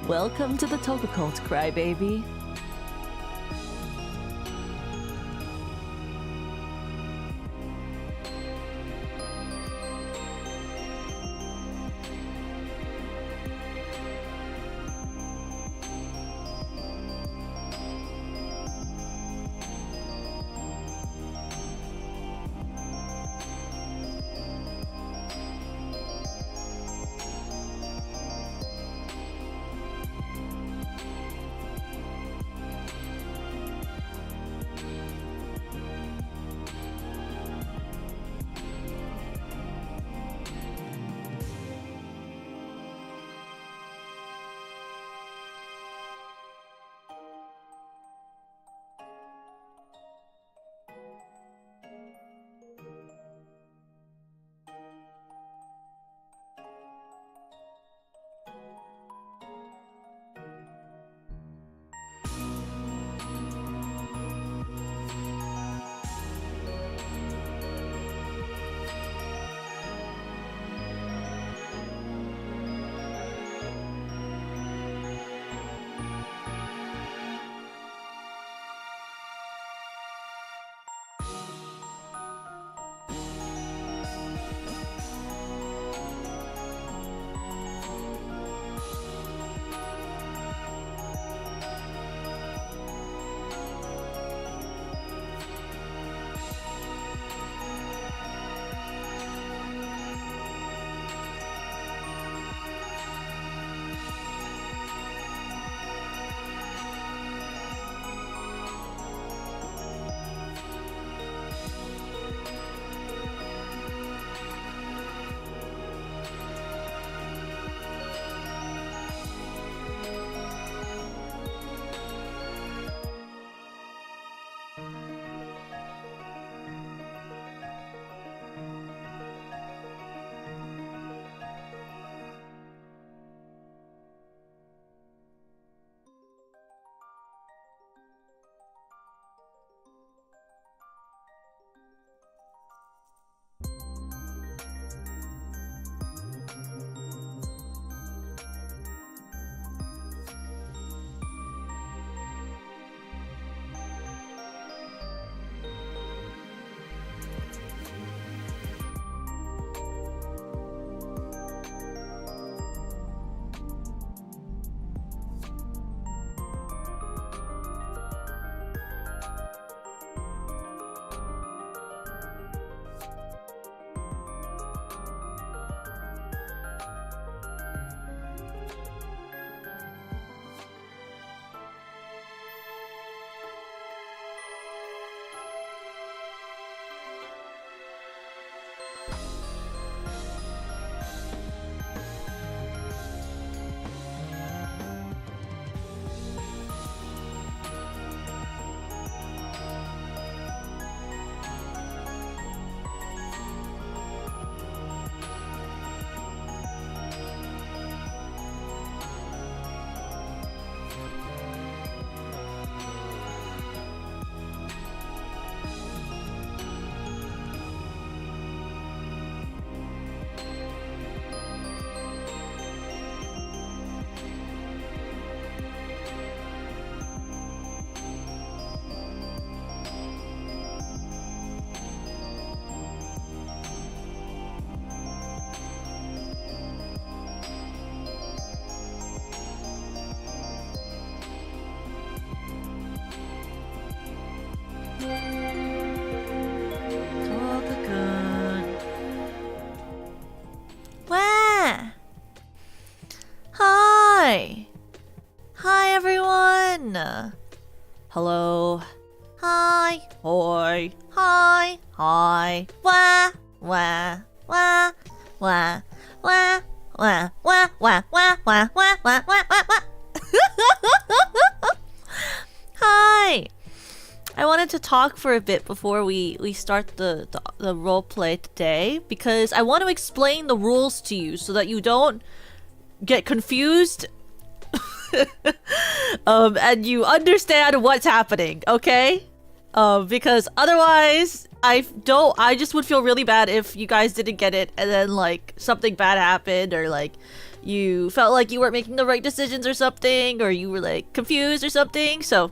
Welcome to the Toga Cult, Crybaby. Hello. Hi. Hoi. Hi. Hi. Wah. Wah. Wah. Wah. Wah. Wah. Wah. Wah. Wah. Wah. Wah. Wah. Wah. Wah. Hi. I wanted to talk for a bit before we start the role play today because I want to explain the rules to you so that you don't get confused and you understand what's happening, okay? Because otherwise I just would feel really bad if you guys didn't get it and then like something bad happened or like you felt like you weren't making the right decisions or something, or you were like confused or something. So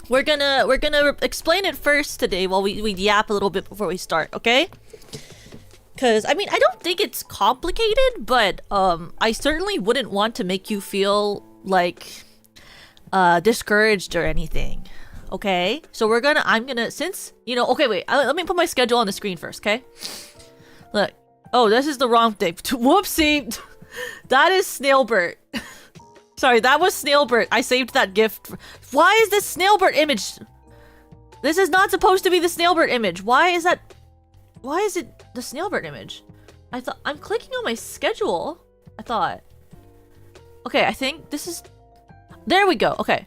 we're gonna explain it first today while we yap a little bit before we start, okay? Because I mean, I don't think it's complicated, but I certainly wouldn't want to make you feel like discouraged or anything. Okay, so I'm gonna, since, you know, okay, wait, let me put my schedule on the screen first, okay? Look, oh, this is the wrong thing. Whoopsie, that is Snailbert. Sorry, that was Snailbert. I saved that gift. Why is this Snailbert image? This is not supposed to be the Snailbert image. Why is it the Snailbert image? I'm clicking on my schedule. I thought. Okay, I think this is, there we go. Okay,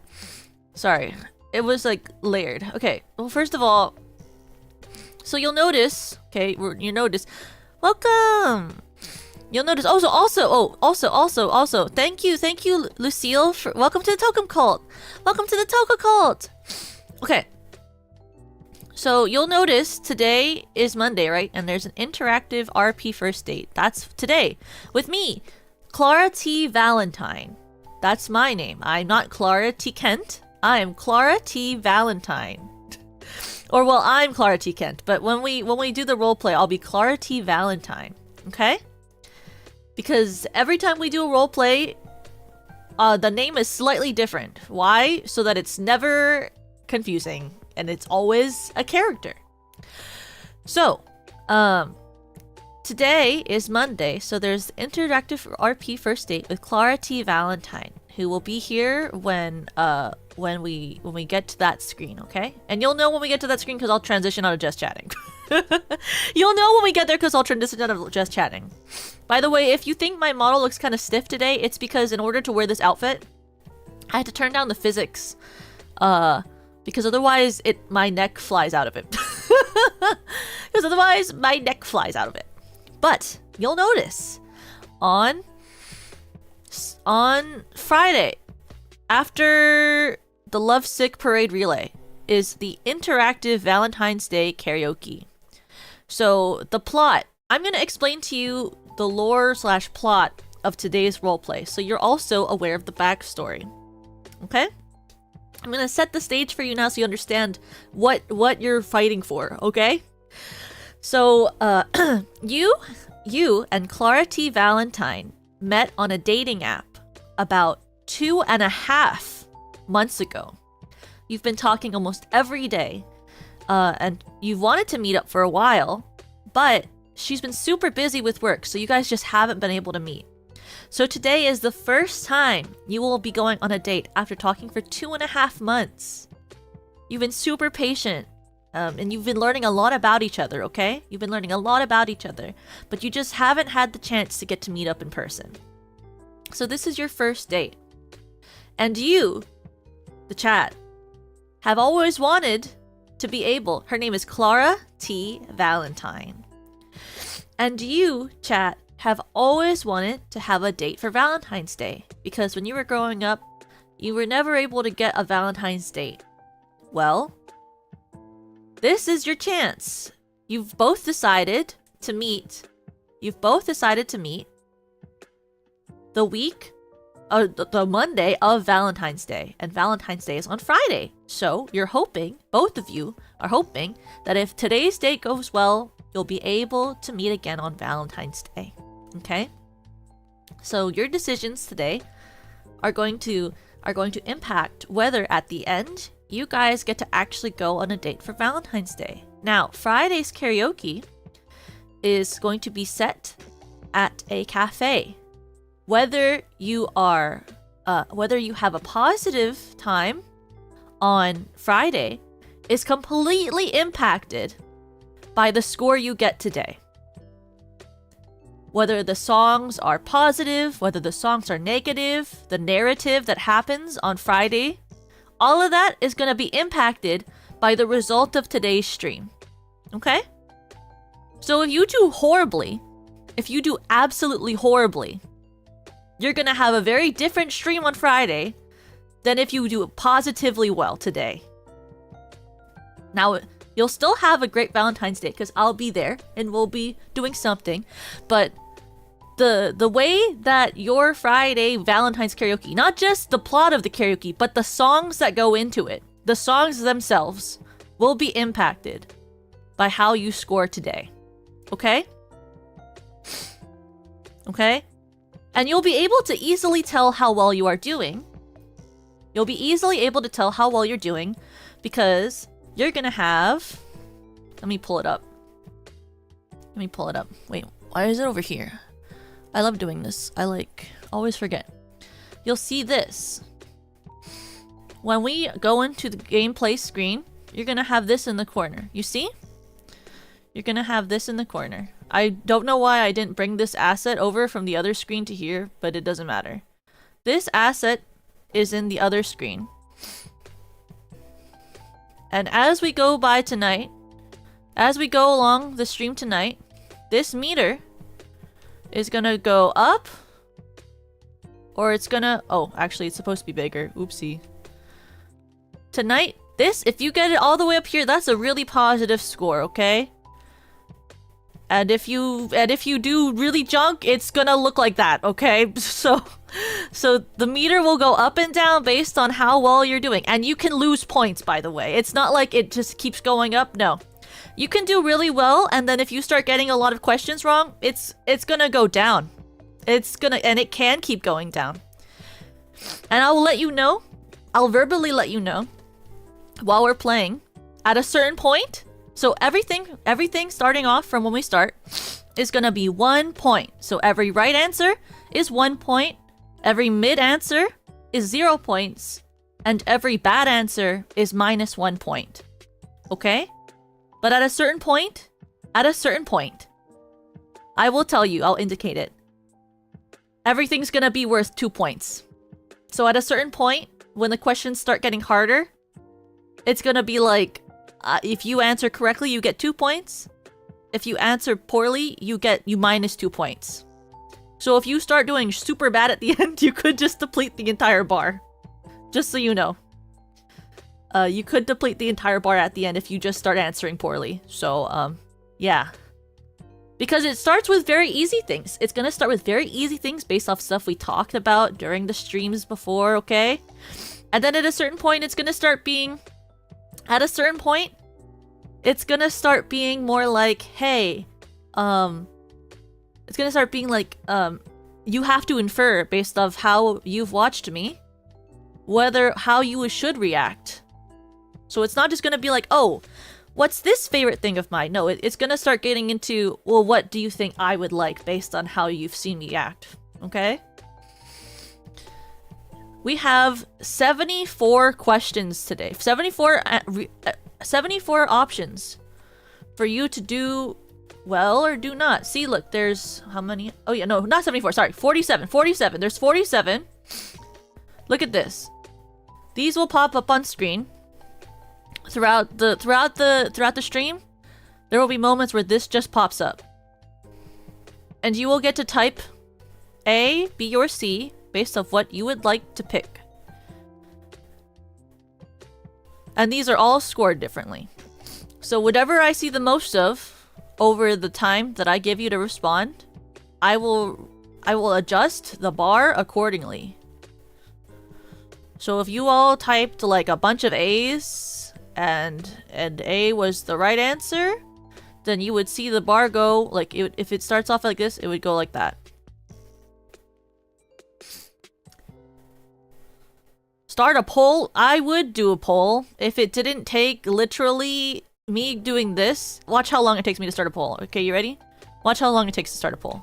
sorry. It was like layered. Okay, well, first of all, so you'll notice, okay, welcome. You'll notice also, thank you, Lucille, for welcome to the Token Cult. Welcome to the Token Cult. Okay. So you'll notice today is Monday, right? And there's an interactive RP first date. That's today with me, Clara T. Valentine. That's my name. I'm not Clara T. Kent. I am Clara T. Valentine. Or well, I'm Clara T. Kent, but when we do the roleplay, I'll be Clara T. Valentine. Okay? Because every time we do a roleplay, the name is slightly different. Why? So that it's never confusing and it's always a character. So, today is Monday, so there's interactive RP first date with Clara T. Valentine, who will be here when we get to that screen, okay? And you'll know when we get to that screen because I'll transition out of just chatting. You'll know when we get there because I'll transition out of just chatting. By the way, if you think my model looks kind of stiff today, it's because in order to wear this outfit, I had to turn down the physics, because otherwise my neck flies out of it. Because otherwise my neck flies out of it. But you'll notice on Friday, after the Lovesick Parade Relay, is the interactive Valentine's Day karaoke. So the plot, I'm going to explain to you the lore/plot of today's roleplay, so you're also aware of the backstory. Okay? I'm going to set the stage for you now so you understand what you're fighting for, okay? So, you and Clara T. Valentine met on a dating app about 2.5 months ago. You've been talking almost every day, and you've wanted to meet up for a while, but she's been super busy with work, so you guys just haven't been able to meet. So today is the first time you will be going on a date after talking for 2.5 months. You've been super patient, and you've been learning a lot about each other, okay? You've been learning a lot about each other, but you just haven't had the chance to get to meet up in person. So this is your first date. And you, the chat, have always wanted to be able, her name is Clara T. Valentine. And you, chat, have always wanted to have a date for Valentine's Day, because when you were growing up, you were never able to get a Valentine's date. Well, this is your chance. You've both decided to meet the week, the Monday of Valentine's Day, and Valentine's Day is on Friday. So you're hoping, both of you are hoping, that if today's date goes well, you'll be able to meet again on Valentine's Day. Okay? So your decisions today are going to impact whether at the end you guys get to actually go on a date for Valentine's Day. Now, Friday's karaoke is going to be set at a cafe. Whether you have a positive time on Friday is completely impacted by the score you get today. Whether the songs are positive, whether the songs are negative, the narrative that happens on Friday, all of that is going to be impacted by the result of today's stream. Okay? So if you do horribly, if you do absolutely horribly, you're going to have a very different stream on Friday than if you do positively well today. Now, you'll still have a great Valentine's Day because I'll be there and we'll be doing something, but the way that your Friday Valentine's karaoke, not just the plot of the karaoke, but the songs that go into it, the songs themselves, will be impacted by how you score today. Okay? Okay? And you'll be able to easily tell how well you are doing. You'll be easily able to tell how well you're doing because you're gonna have... Let me pull it up. Let me pull it up. Wait, why is it over here? I love doing this. Always forget. You'll see this. When we go into the gameplay screen, you're gonna have this in the corner. You see? You're gonna have this in the corner. I don't know why I didn't bring this asset over from the other screen to here, but it doesn't matter. This asset is in the other screen. And as we go by tonight, as we go along the stream tonight, this meter is gonna go up, or it's gonna... Oh, actually, it's supposed to be bigger. Oopsie. Tonight, this, if you get it all the way up here, that's a really positive score, okay? And if you do really junk, it's gonna look like that, okay? So the meter will go up and down based on how well you're doing. And you can lose points, by the way. It's not like it just keeps going up, no. You can do really well, and then if you start getting a lot of questions wrong, it's gonna go down. And it can keep going down. And I will let you know, I'll verbally let you know, while we're playing, at a certain point, so everything starting off from when we start is gonna be 1 point. So every right answer is 1 point, every mid answer is 0 points, and every bad answer is -1 point. Okay? But at a certain point, I will tell you, I'll indicate it. Everything's gonna be worth 2 points. So at a certain point, when the questions start getting harder, it's gonna be like, if you answer correctly, you get 2 points. If you answer poorly, you -2 points. So if you start doing super bad at the end, you could just deplete the entire bar. Just so you know. You could deplete the entire bar at the end if you just start answering poorly. So, yeah. Because it starts with very easy things. It's gonna start with very easy things based off stuff we talked about during the streams before, okay? And then at a certain point, it's gonna start being... At a certain point, it's gonna start being more like, hey, it's gonna start being like, you have to infer based off how you've watched me, how you should react. So it's not just gonna be like, oh, what's this favorite thing of mine? No, it's gonna start getting into, well, what do you think I would like based on how you've seen me act, okay? We have 74 questions today. 74 options for you to do well or do not. See, look, there's how many? Oh yeah, no, not 74. Sorry, 47. 47. There's 47. Look at this. These will pop up on screen throughout the stream. There will be moments where this just pops up, and you will get to type A, B, or C based off what you would like to pick. And these are all scored differently. So whatever I see the most of over the time that I give you to respond, I will adjust the bar accordingly. So if you all typed like a bunch of A's and A was the right answer, then you would see the bar go like if it starts off like this, it would go like that. Start a poll? I would do a poll if it didn't take literally me doing this. Watch how long it takes me to start a poll. Okay, you ready? Watch how long it takes to start a poll.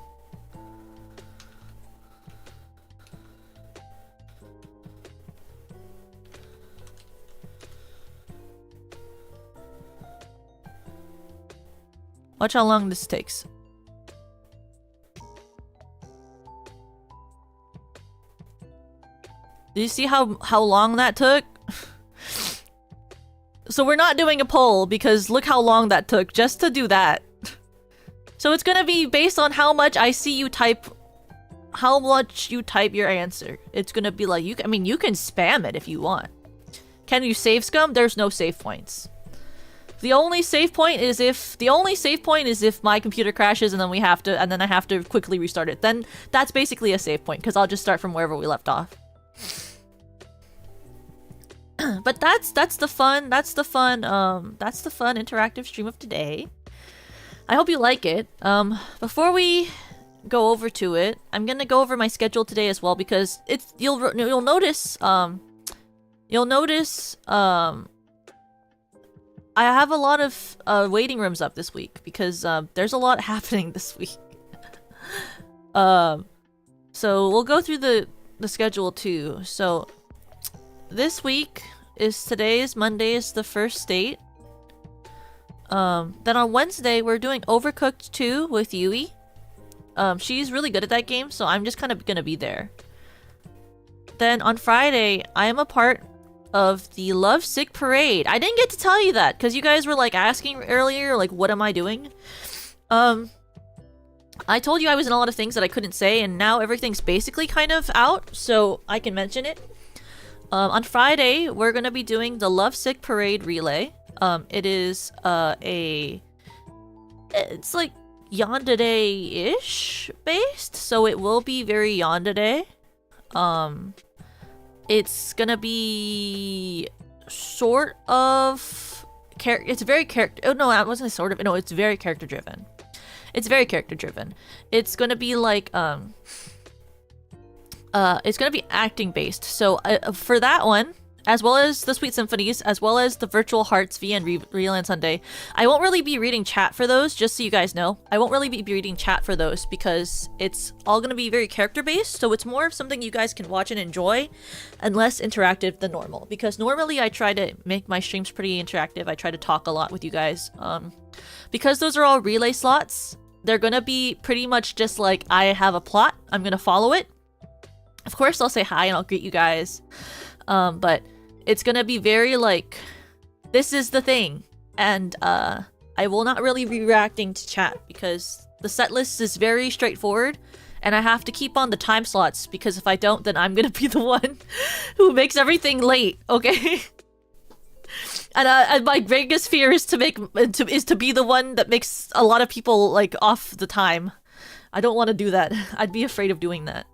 Watch how long this takes. Do you see how long that took? So we're not doing a poll because look how long that took just to do that. So it's gonna be based on how much I see you type, how much you type your answer. It's gonna be like, you can spam it if you want. Can you save scum? There's no save points. The only save point is if my computer crashes and then I have to quickly restart it. Then that's basically a save point because I'll just start from wherever we left off. But that's the fun interactive stream of today. I hope you like it. Before we go over to it, I'm gonna go over my schedule today as well because you'll notice I have a lot of waiting rooms up this week because there's a lot happening this week. So we'll go through the schedule too. So this week is Monday is the first date. Then on Wednesday we're doing Overcooked 2 with Yui. She's really good at that game, so I'm just kind of gonna be there. Then on Friday, I am a part of the Lovesick Parade. I didn't get to tell you that because you guys were like asking earlier, like, what am I doing? I told you I was in a lot of things that I couldn't say, and now everything's basically kind of out, so I can mention it. On Friday, we're gonna be doing the Lovesick Parade relay. It is it's like Yandere-ish based, so it will be very Yandere. It's gonna be sort of it's very character. Oh no, I wasn't sort of. No, it's very character driven. It's very character driven. It's gonna be like it's gonna be acting based. So for that one, as well as the Sweet Symphonies, as well as the Virtual Hearts V and Real Sunday, I won't really be reading chat for those, just so you guys know. I won't really be reading chat for those because it's all going to be very character-based, so it's more of something you guys can watch and enjoy, and less interactive than normal. Because normally I try to make my streams pretty interactive. I try to talk a lot with you guys. Because those are all relay slots, they're going to be pretty much just like, I have a plot, I'm going to follow it. Of course, I'll say hi and I'll greet you guys. But it's gonna be very like, this is the thing, and I will not really be reacting to chat because the set list is very straightforward, and I have to keep on the time slots because if I don't, then I'm gonna be the one who makes everything late. Okay. And my biggest fear is to be the one that makes a lot of people like off the time. I don't want to do that. I'd be afraid of doing that.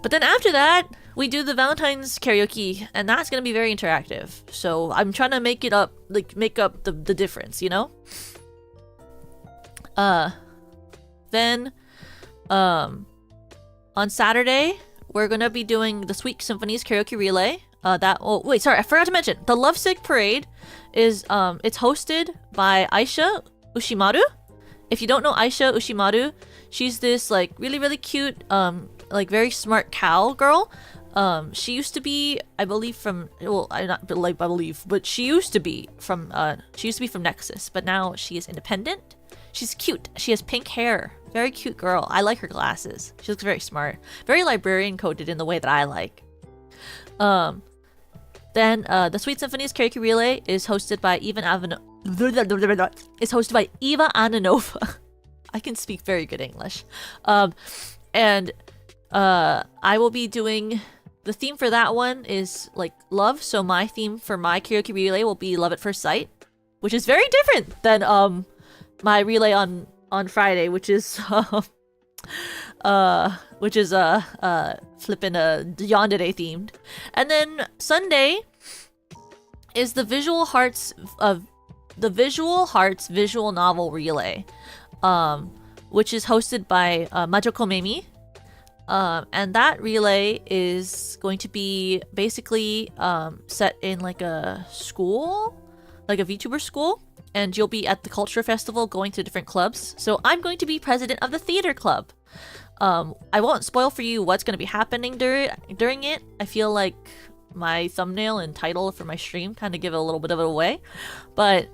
But then after that, we do the Valentine's karaoke, and that's gonna be very interactive. So I'm trying to make up the difference, you know? Then, on Saturday, we're gonna be doing the Sweet Symphonies karaoke relay. Oh wait, sorry, I forgot to mention. The Lovesick Parade is, it's hosted by Aisha Ushimaru. If you don't know Aisha Ushimaru, she's this like really cute, like very smart cow girl. She used to be, I believe, from, well, I believe, but she used to be from Nexus, but now she is independent. She's cute. She has pink hair. Very cute girl. I like her glasses. She looks very smart. Very librarian coded in the way that I like. Then the Sweet Symphonies karaoke relay is hosted by Eva Ananova. I can speak very good English. And I will be doing, the theme for that one is like love, so my theme for my karaoke relay will be Love at First Sight, which is very different than my relay on Friday, which is flippin' Yandere themed. And then Sunday is the Visual Hearts visual novel relay, which is hosted by Majoko Memi. And that relay is going to be basically set in like a school, like a VTuber school, and you'll be at the culture festival going to different clubs. So I'm going to be president of the theater club. I won't spoil for you what's going to be happening during it. I feel like my thumbnail and title for my stream kind of give a little bit of it away. But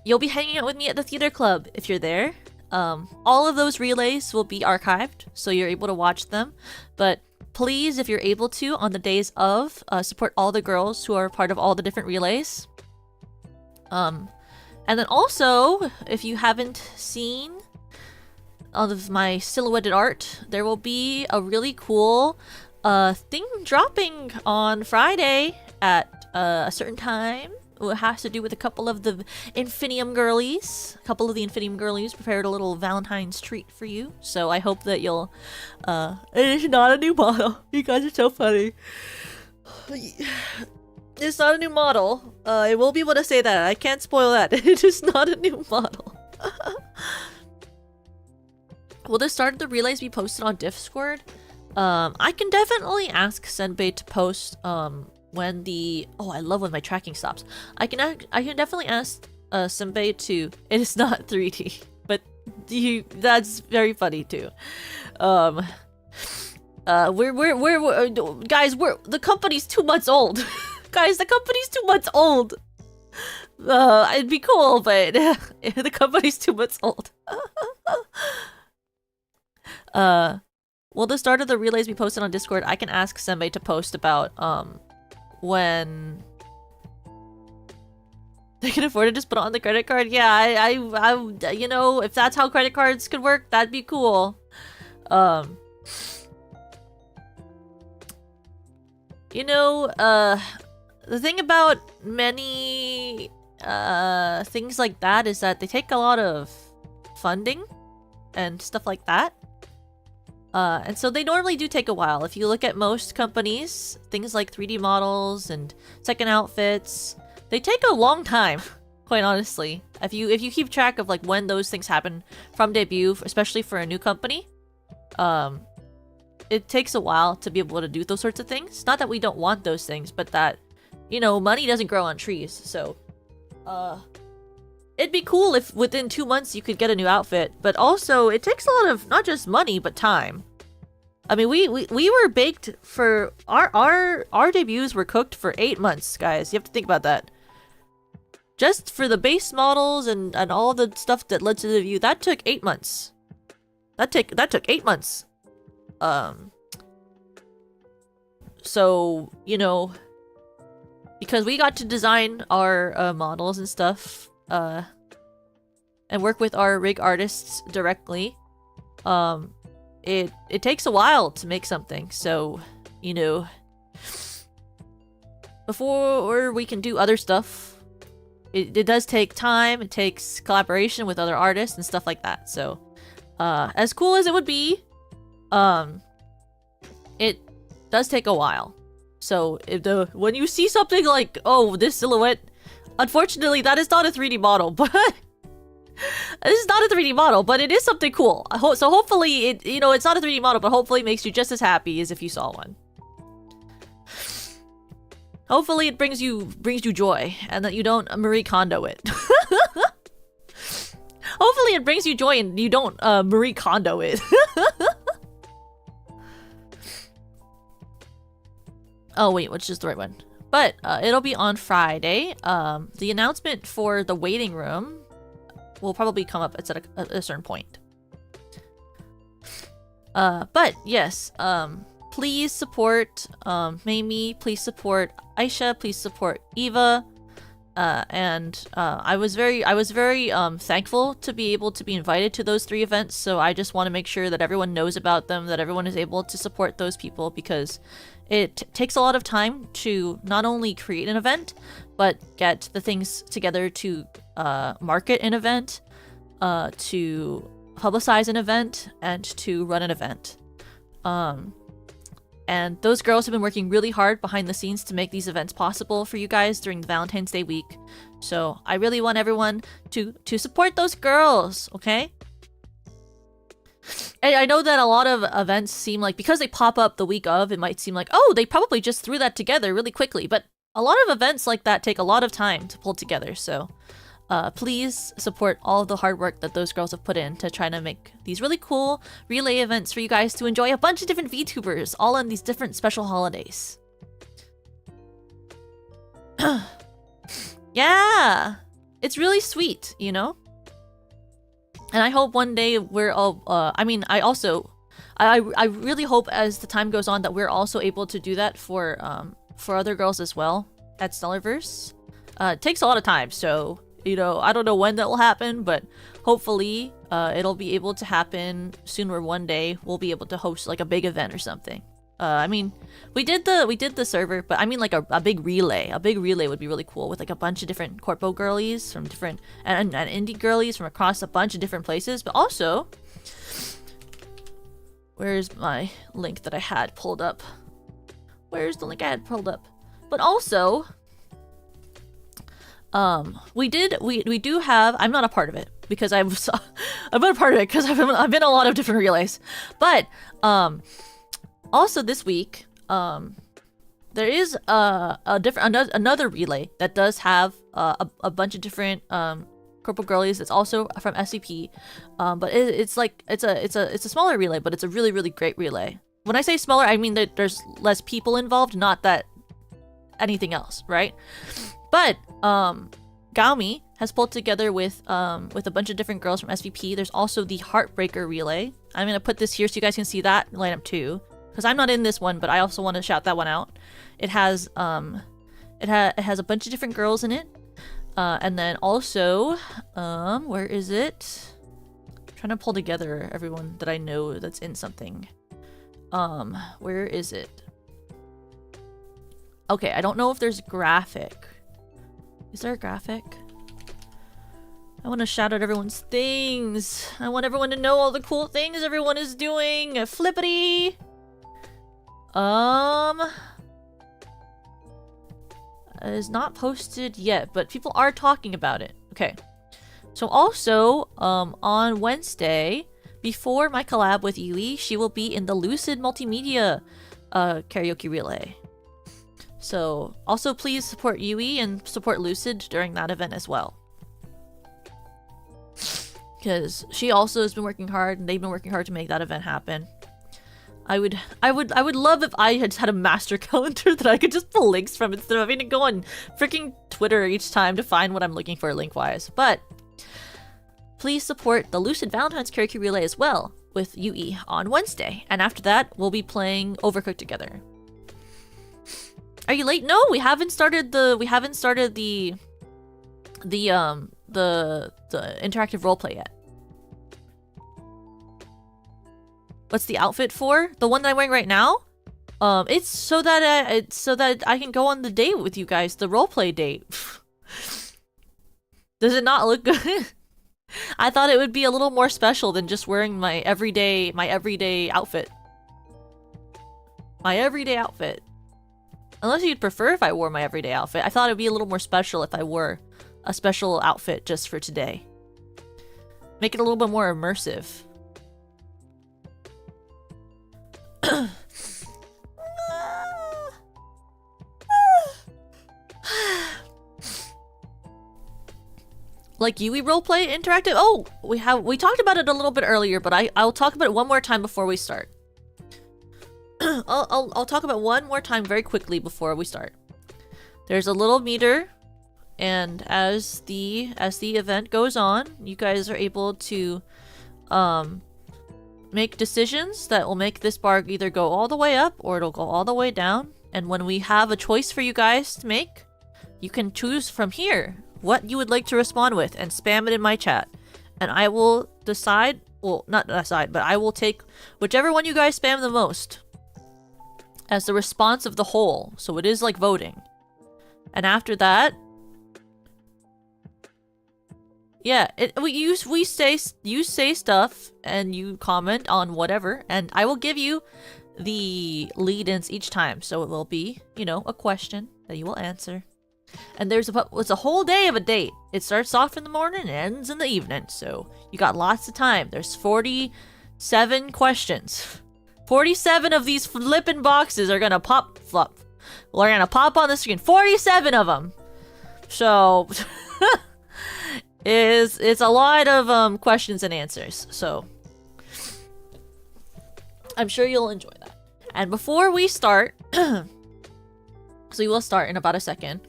you'll be hanging out with me at the theater club if you're there. All of those relays will be archived, so you're able to watch them. But please, if you're able to, on the days of, support all the girls who are part of all the different relays. And then also, if you haven't seen all of my silhouetted art, there will be a really cool thing dropping on Friday at a certain time. It has to do with a couple of the Infinium girlies. A couple of the Infinium girlies prepared a little Valentine's treat for you. So I hope that you'll... It is not a new model. You guys are so funny. It's not a new model. I will be able to say that. I can't spoil that. It is not a new model. Will the start of the relays be posted on Discord? I can definitely ask Senbei to post when the... Oh, I love when my tracking stops. I can definitely ask Senbei to... It is not 3D, but that's very funny too. Guys, the company's 2 months old. Guys, the company's 2 months old. It'd be cool, but the company's 2 months old. Will the start of the relays be posted on Discord? I can ask Senbei to post about when they can afford to just put it on the credit card. Yeah, I you know, if that's how credit cards could work, that'd be cool. You know, the thing about many things like that is that they take a lot of funding and stuff like that. And so they normally do take a while. If you look at most companies, things like 3D models and second outfits, they take a long time, quite honestly. If you keep track of like when those things happen from debut, especially for a new company, it takes a while to be able to do those sorts of things. Not that we don't want those things, but that, you know, money doesn't grow on trees. So, it'd be cool if within 2 months you could get a new outfit, but also it takes a lot of not just money but time. I mean, we were baked for our debuts were cooked for 8 months, guys. You have to think about that. Just for the base models and all the stuff that led to the debut, that took 8 months. That took 8 months. So, you know, because we got to design our models and stuff, and work with our rig artists directly, it takes a while to make something. So, you know, before we can do other stuff, it does take time. It takes collaboration with other artists and stuff like that. So, as cool as it would be, it does take a while. So when you see something like, oh, this silhouette, unfortunately that is not a 3D model, but this is not a 3D model, but it is something cool. So hopefully it, you know, it's not a 3D model, but hopefully it makes you just as happy as if you saw one. Hopefully it brings you joy, and that you don't Marie Kondo it. Hopefully it brings you joy and you don't Marie Kondo it. Oh wait, which is the right one? But it'll be on Friday. The announcement for the waiting room will probably come up at a certain point. But yes, please support Mamie, please support Aisha, please support Eva. And I was very thankful to be able to be invited to those 3 events, so I just want to make sure that everyone knows about them, that everyone is able to support those people, because it takes a lot of time to not only create an event, but get the things together to market an event, to publicize an event, and to run an event. And those girls have been working really hard behind the scenes to make these events possible for you guys during the Valentine's Day week. So I really want everyone to support those girls, okay? And I know that a lot of events seem like, because they pop up the week of, it might seem like, oh, they probably just threw that together really quickly. But a lot of events like that take a lot of time to pull together. So please support all of the hard work that those girls have put in to try to make these really cool relay events for you guys to enjoy a bunch of different VTubers all on these different special holidays. Yeah, it's really sweet, you know? And I hope one day we're all, I mean, I really hope as the time goes on that we're also able to do that for other girls as well at Stellarverse. It takes a lot of time, so, you know, I don't know when that will happen, but hopefully it'll be able to happen soon, where one day we'll be able to host like a big event or something. I mean, we did the server, but I mean like a big relay. A big relay would be really cool with like a bunch of different corpo girlies from different and indie girlies from across a bunch of different places. But also, where's my link that I had pulled up? Where's the link I had pulled up? But also, we do have. I'm not a part of it because I'm not a part of it because I've been in a lot of different relays. But also this week, there is another relay that does have a bunch of different corporal girlies. It's also from SCP, but it's a smaller relay, but it's a really great relay. When I say smaller, I mean that there's less people involved, not that anything else, right? But Gaomi has pulled together with a bunch of different girls from SVP. There's also the Heartbreaker relay. I'm gonna put this here so you guys can see that lineup too, because I'm not in this one, but I also want to shout that one out. It has it has a bunch of different girls in it, and then also where is it? I'm trying to pull together everyone that I know that's in something. Where is it? Okay, I don't know if there's graphic. Is there a graphic? I want to shout out everyone's things. I want everyone to know all the cool things everyone is doing. Flippity. It is not posted yet, but people are talking about it. Okay. So also, on Wednesday, before my collab with Yui, she will be in the Lucid Multimedia karaoke relay. So also please support Yui and support Lucid during that event as well. Because she also has been working hard and they've been working hard to make that event happen. I would love if I had a master calendar that I could just pull links from instead of having to go on freaking Twitter each time to find what I'm looking for link-wise. But please support the Lucid Valentine's karaoke relay as well with Yui on Wednesday. And after that, we'll be playing Overcooked together. Are you late? No, we haven't started the interactive roleplay yet. What's the outfit for? The one that I'm wearing right now? It's so that I can go on the date with you guys, the roleplay date. Does it not look good? I thought it would be a little more special than just wearing my everyday outfit. My everyday outfit. Unless you'd prefer if I wore my everyday outfit. I thought it would be a little more special if I wore a special outfit just for today. Make it a little bit more immersive. Like Yui roleplay interactive? Oh, we talked about it a little bit earlier, but I'll talk about it one more time before we start. I'll talk about one more time very quickly before we start. There's a little meter, and as the event goes on, you guys are able to make decisions that will make this bar either go all the way up or it'll go all the way down. And when we have a choice for you guys to make, you can choose from here what you would like to respond with and spam it in my chat. And I will decide, well, not decide, but I will take whichever one you guys spam the most as the response of the whole. So it is like voting. And after that, yeah, you say stuff and you comment on whatever, and I will give you the lead-ins each time. So it will be, you know, a question that you will answer. And it's a whole day of a date. It starts off in the morning and ends in the evening. So you got lots of time. There's 47 questions. 47 of these flippin' boxes are gonna pop on the screen. 47 of them. So it's a lot of questions and answers. So I'm sure you'll enjoy that. And before we start, so we will start in about a second.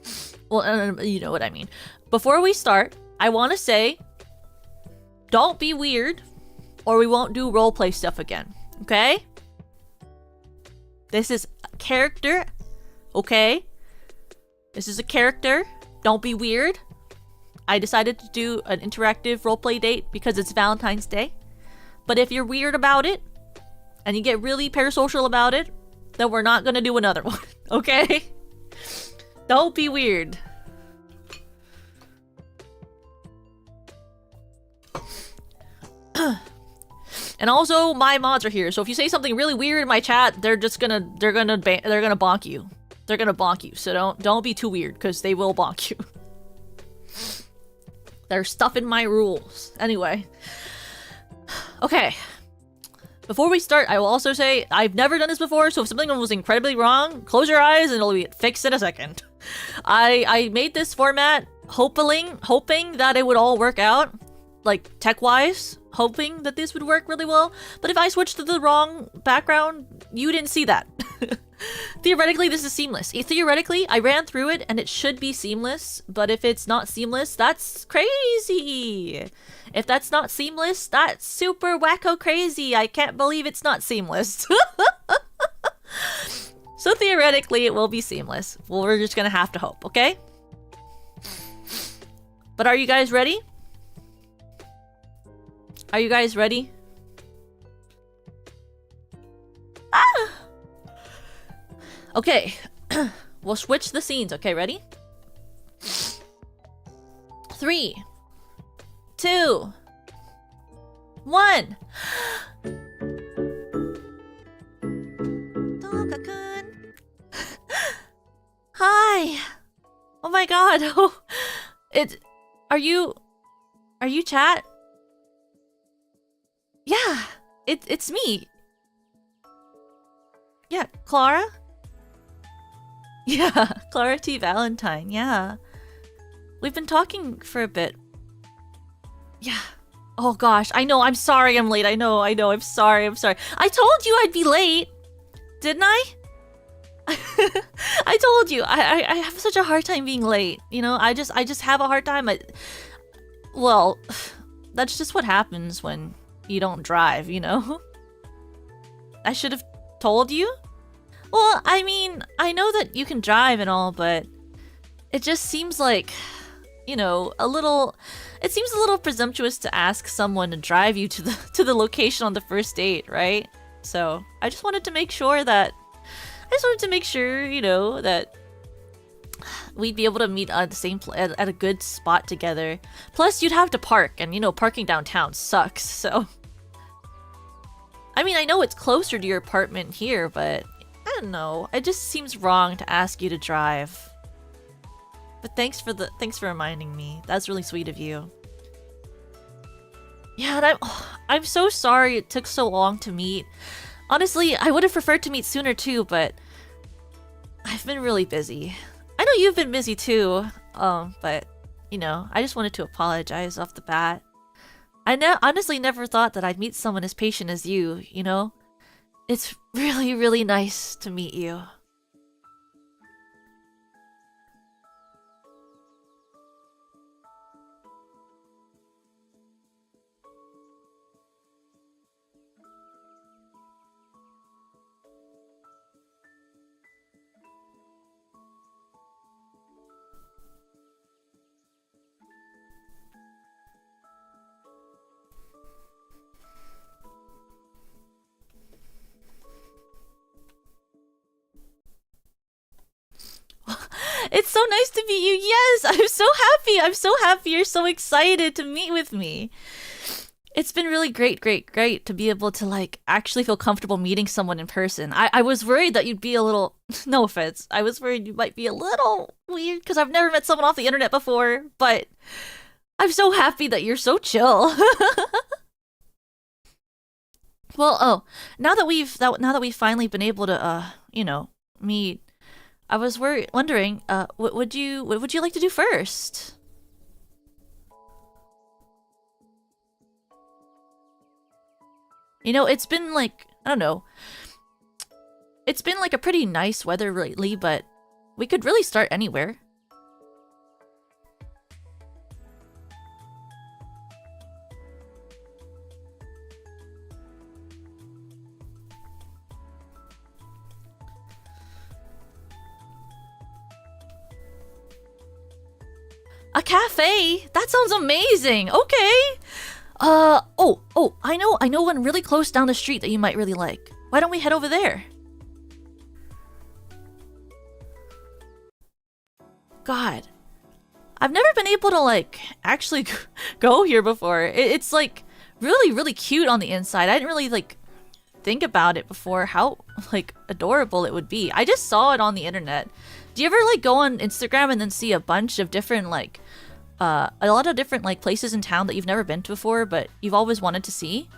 Well, you know what I mean. Before we start, I want to say, don't be weird, or we won't do roleplay stuff again. Okay? This is a character. Okay? This is a character. Don't be weird. I decided to do an interactive roleplay date because it's Valentine's Day. But if you're weird about it, and you get really parasocial about it, then we're not gonna do another one, okay? Don't be weird. And also, my mods are here, so if you say something really weird in my chat, they're gonna bonk you. They're gonna bonk you, so don't be too weird, because they will bonk you. There's stuff in my rules. Anyway. Okay. Before we start, I will also say, I've never done this before, so if something was incredibly wrong, close your eyes and it'll be fixed in a second. I made this format hoping that it would all work out, like tech-wise, hoping that this would work really well, but if I switched to the wrong background, you didn't see that. Theoretically, this is seamless. Theoretically, I ran through it and it should be seamless, but if it's not seamless, that's crazy! If that's not seamless, that's super wacko crazy. I can't believe it's not seamless. So theoretically, it will be seamless. Well, we're just gonna have to hope, okay? But are you guys ready? Are you guys ready? Ah! Okay. We'll switch the scenes, okay? Ready? 3, 2, 1. Toka-kun. Hi. Oh my god. Oh, are you chat? Yeah. It's me. Yeah, Clara? Yeah, Clara T. Valentine, yeah. We've been talking for a bit. Yeah. Oh gosh, I know, I'm sorry I'm late. I know, I'm sorry. I told you I'd be late! Didn't I? I told you, I have such a hard time being late. You know, I just have a hard time. Well, that's just what happens when you don't drive, you know? I should have told you? Well, I mean, I know that you can drive and all, but it just seems like, you know, it seems a little presumptuous to ask someone to drive you to the location on the first date, right? So, I just wanted to make sure, you know, that we'd be able to meet at the same at a good spot together. Plus, you'd have to park, and you know, parking downtown sucks, so. I mean, I know it's closer to your apartment here, but I don't know. It just seems wrong to ask you to drive. But thanks for reminding me. That's really sweet of you. Yeah, and I'm so sorry it took so long to meet. Honestly, I would have preferred to meet sooner too, but I've been really busy. I know you've been busy too, but you know, I just wanted to apologize off the bat. I honestly never thought that I'd meet someone as patient as you, you know? It's really, really nice to meet you. It's so nice to meet you. Yes, I'm so happy. I'm so happy you're so excited to meet with me. It's been really great to be able to like actually feel comfortable meeting someone in person. I was worried that you'd be a little, no offense, I was worried you might be a little weird because I've never met someone off the internet before, but I'm so happy that you're so chill. Well, oh, now that we've finally been able to you know, meet, I was wondering, what would you like to do first? You know, it's been like, I don't know. It's been like a pretty nice weather lately, but we could really start anywhere. A cafe? That sounds amazing! Okay! Oh, I know one really close down the street that you might really like. Why don't we head over there? God. I've never been able to, like, actually go here before. It's, like, really, really cute on the inside. I didn't really, like, think about it before how, like, adorable it would be. I just saw it on the internet. Do you ever, like, go on Instagram and then see a bunch of different, like, a lot of different, like, places in town that you've never been to before, but you've always wanted to see?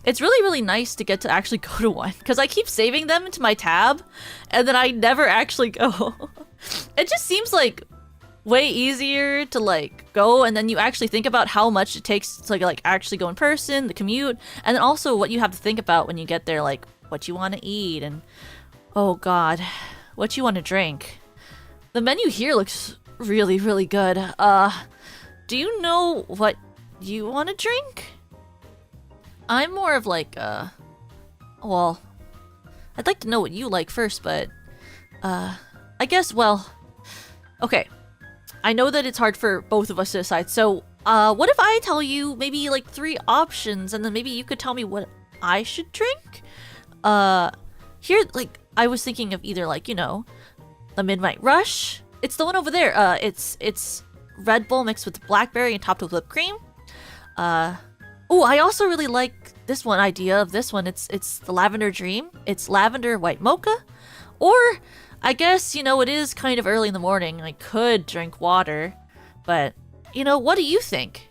It's really, really nice to get to actually go to one, because I keep saving them into my tab, and then I never actually go. It just seems like way easier to, like, go, and then you actually think about how much it takes to, like, actually go in person, the commute, and then also what you have to think about when you get there, like, what you want to eat, and, oh god, what you want to drink. The menu here looks really, really good. Do you know what you want to drink? I'm more of, like, well, I'd like to know what you like first, but, I guess, well, okay. I know that it's hard for both of us to decide, so, what if I tell you maybe, like, 3 options, and then maybe you could tell me what I should drink? Here, like, I was thinking of either, like, you know, the Midnight Rush. It's the one over there. It's Red Bull mixed with blackberry and topped with whipped cream. Oh, I also really like this one idea of this one. It's the Lavender Dream. It's lavender white mocha. Or, I guess, you know, it is kind of early in the morning. I could drink water. But, you know, what do you think?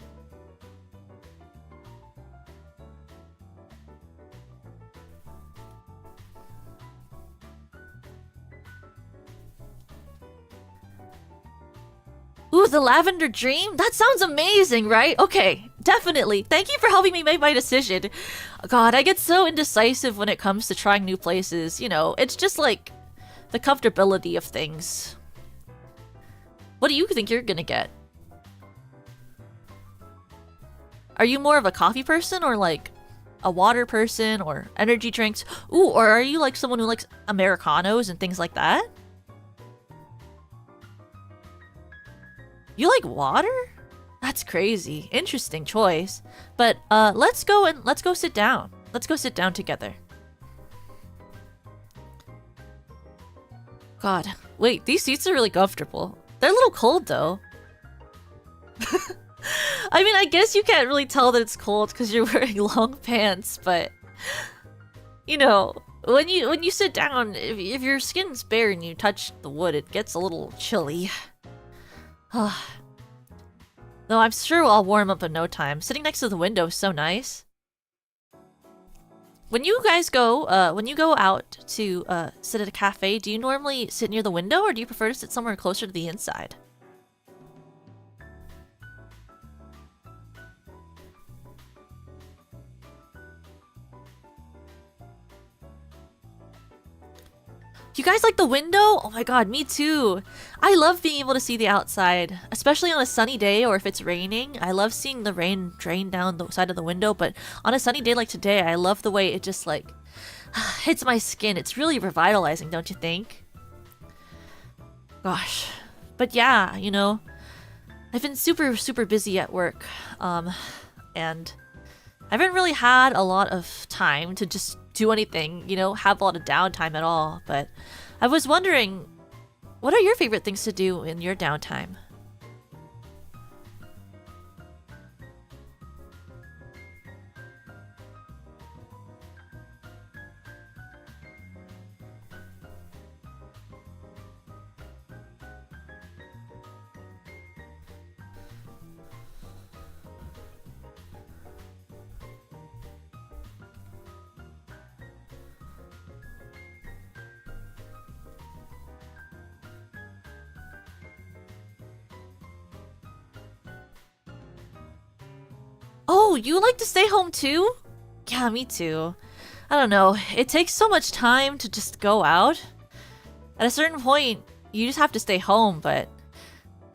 Ooh, the Lavender Dream? That sounds amazing, right? Okay, definitely. Thank you for helping me make my decision. God, I get so indecisive when it comes to trying new places. You know, it's just like the comfortability of things. What do you think you're gonna get? Are you more of a coffee person or like a water person or energy drinks? Ooh, or are you like someone who likes Americanos and things like that? You like water? That's crazy. Interesting choice. But let's go sit down. Let's go sit down together. God, wait, these seats are really comfortable. They're a little cold though. I mean, I guess you can't really tell that it's cold because you're wearing long pants, but you know, when you sit down, if your skin's bare and you touch the wood, it gets a little chilly. Though I'm sure I'll warm up in no time. Sitting next to the window is so nice. When you guys go, when you go out to sit at a cafe, do you normally sit near the window or do you prefer to sit somewhere closer to the inside? You guys like the window? Oh my god, me too. I love being able to see the outside, especially on a sunny day or if it's raining. I love seeing the rain drain down the side of the window, but on a sunny day like today, I love the way it just like hits my skin. It's really revitalizing, don't you think? Gosh. But yeah, you know, I've been super busy at work, and I haven't really had a lot of time to just do anything, you know, have a lot of downtime at all, but I was wondering, what are your favorite things to do in your downtime? Oh, you like to stay home too? Yeah, me too. I don't know, it takes so much time to just go out. At a certain point, you just have to stay home, but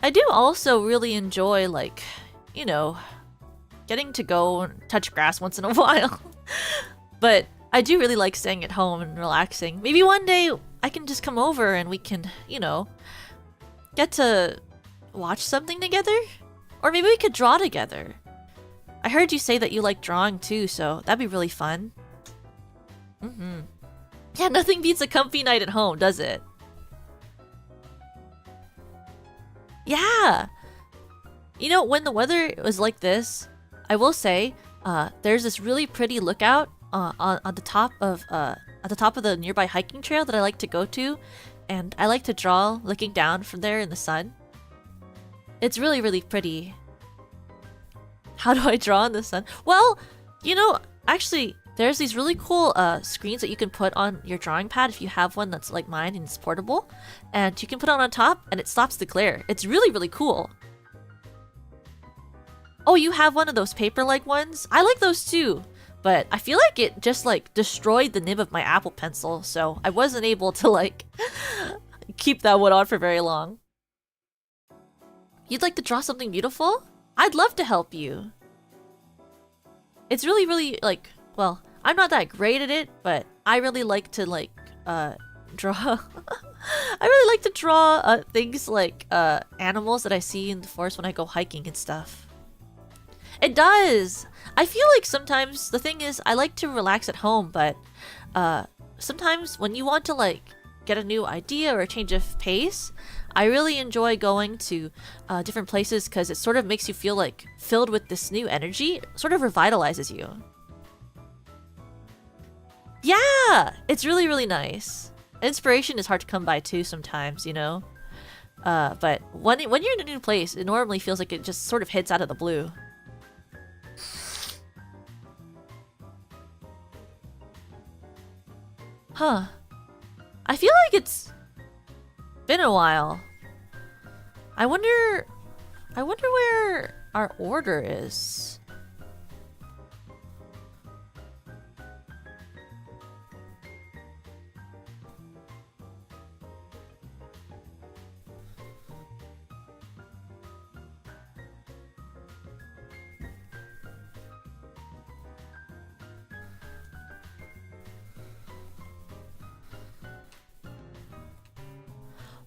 I do also really enjoy, like, you know, getting to go and touch grass once in a while. But I do really like staying at home and relaxing. Maybe one day I can just come over and we can, you know, get to watch something together? Or maybe we could draw together. I heard you say that you like drawing too, so that'd be really fun. Yeah, nothing beats a comfy night at home, does it? Yeah. You know, when the weather was like this, I will say, there's this really pretty lookout on the top of at the top of the nearby hiking trail that I like to go to, and I like to draw looking down from there in the sun. It's really, really pretty. How do I draw in the sun? Well, you know, actually, there's these really cool screens that you can put on your drawing pad if you have one that's like mine and it's portable. And you can put it on top and it stops the glare. It's really, really cool. Oh, you have one of those paper-like ones? I like those too. But I feel like it just like destroyed the nib of my Apple Pencil, so I wasn't able to like keep that one on for very long. You'd like to draw something beautiful? I'd love to help you. It's really, really like, well, I'm not that great at it, but I really like to like draw. I really like to draw things like animals that I see in the forest when I go hiking and stuff. It does! I feel like sometimes, the thing is, I like to relax at home, but sometimes when you want to like get a new idea or a change of pace, I really enjoy going to different places because it sort of makes you feel like filled with this new energy. It sort of revitalizes you. Yeah! It's really, really nice. Inspiration is hard to come by too sometimes, you know? But when you're in a new place, it normally feels like it just sort of hits out of the blue. Huh. I feel like it's been a while. I wonder where our order is.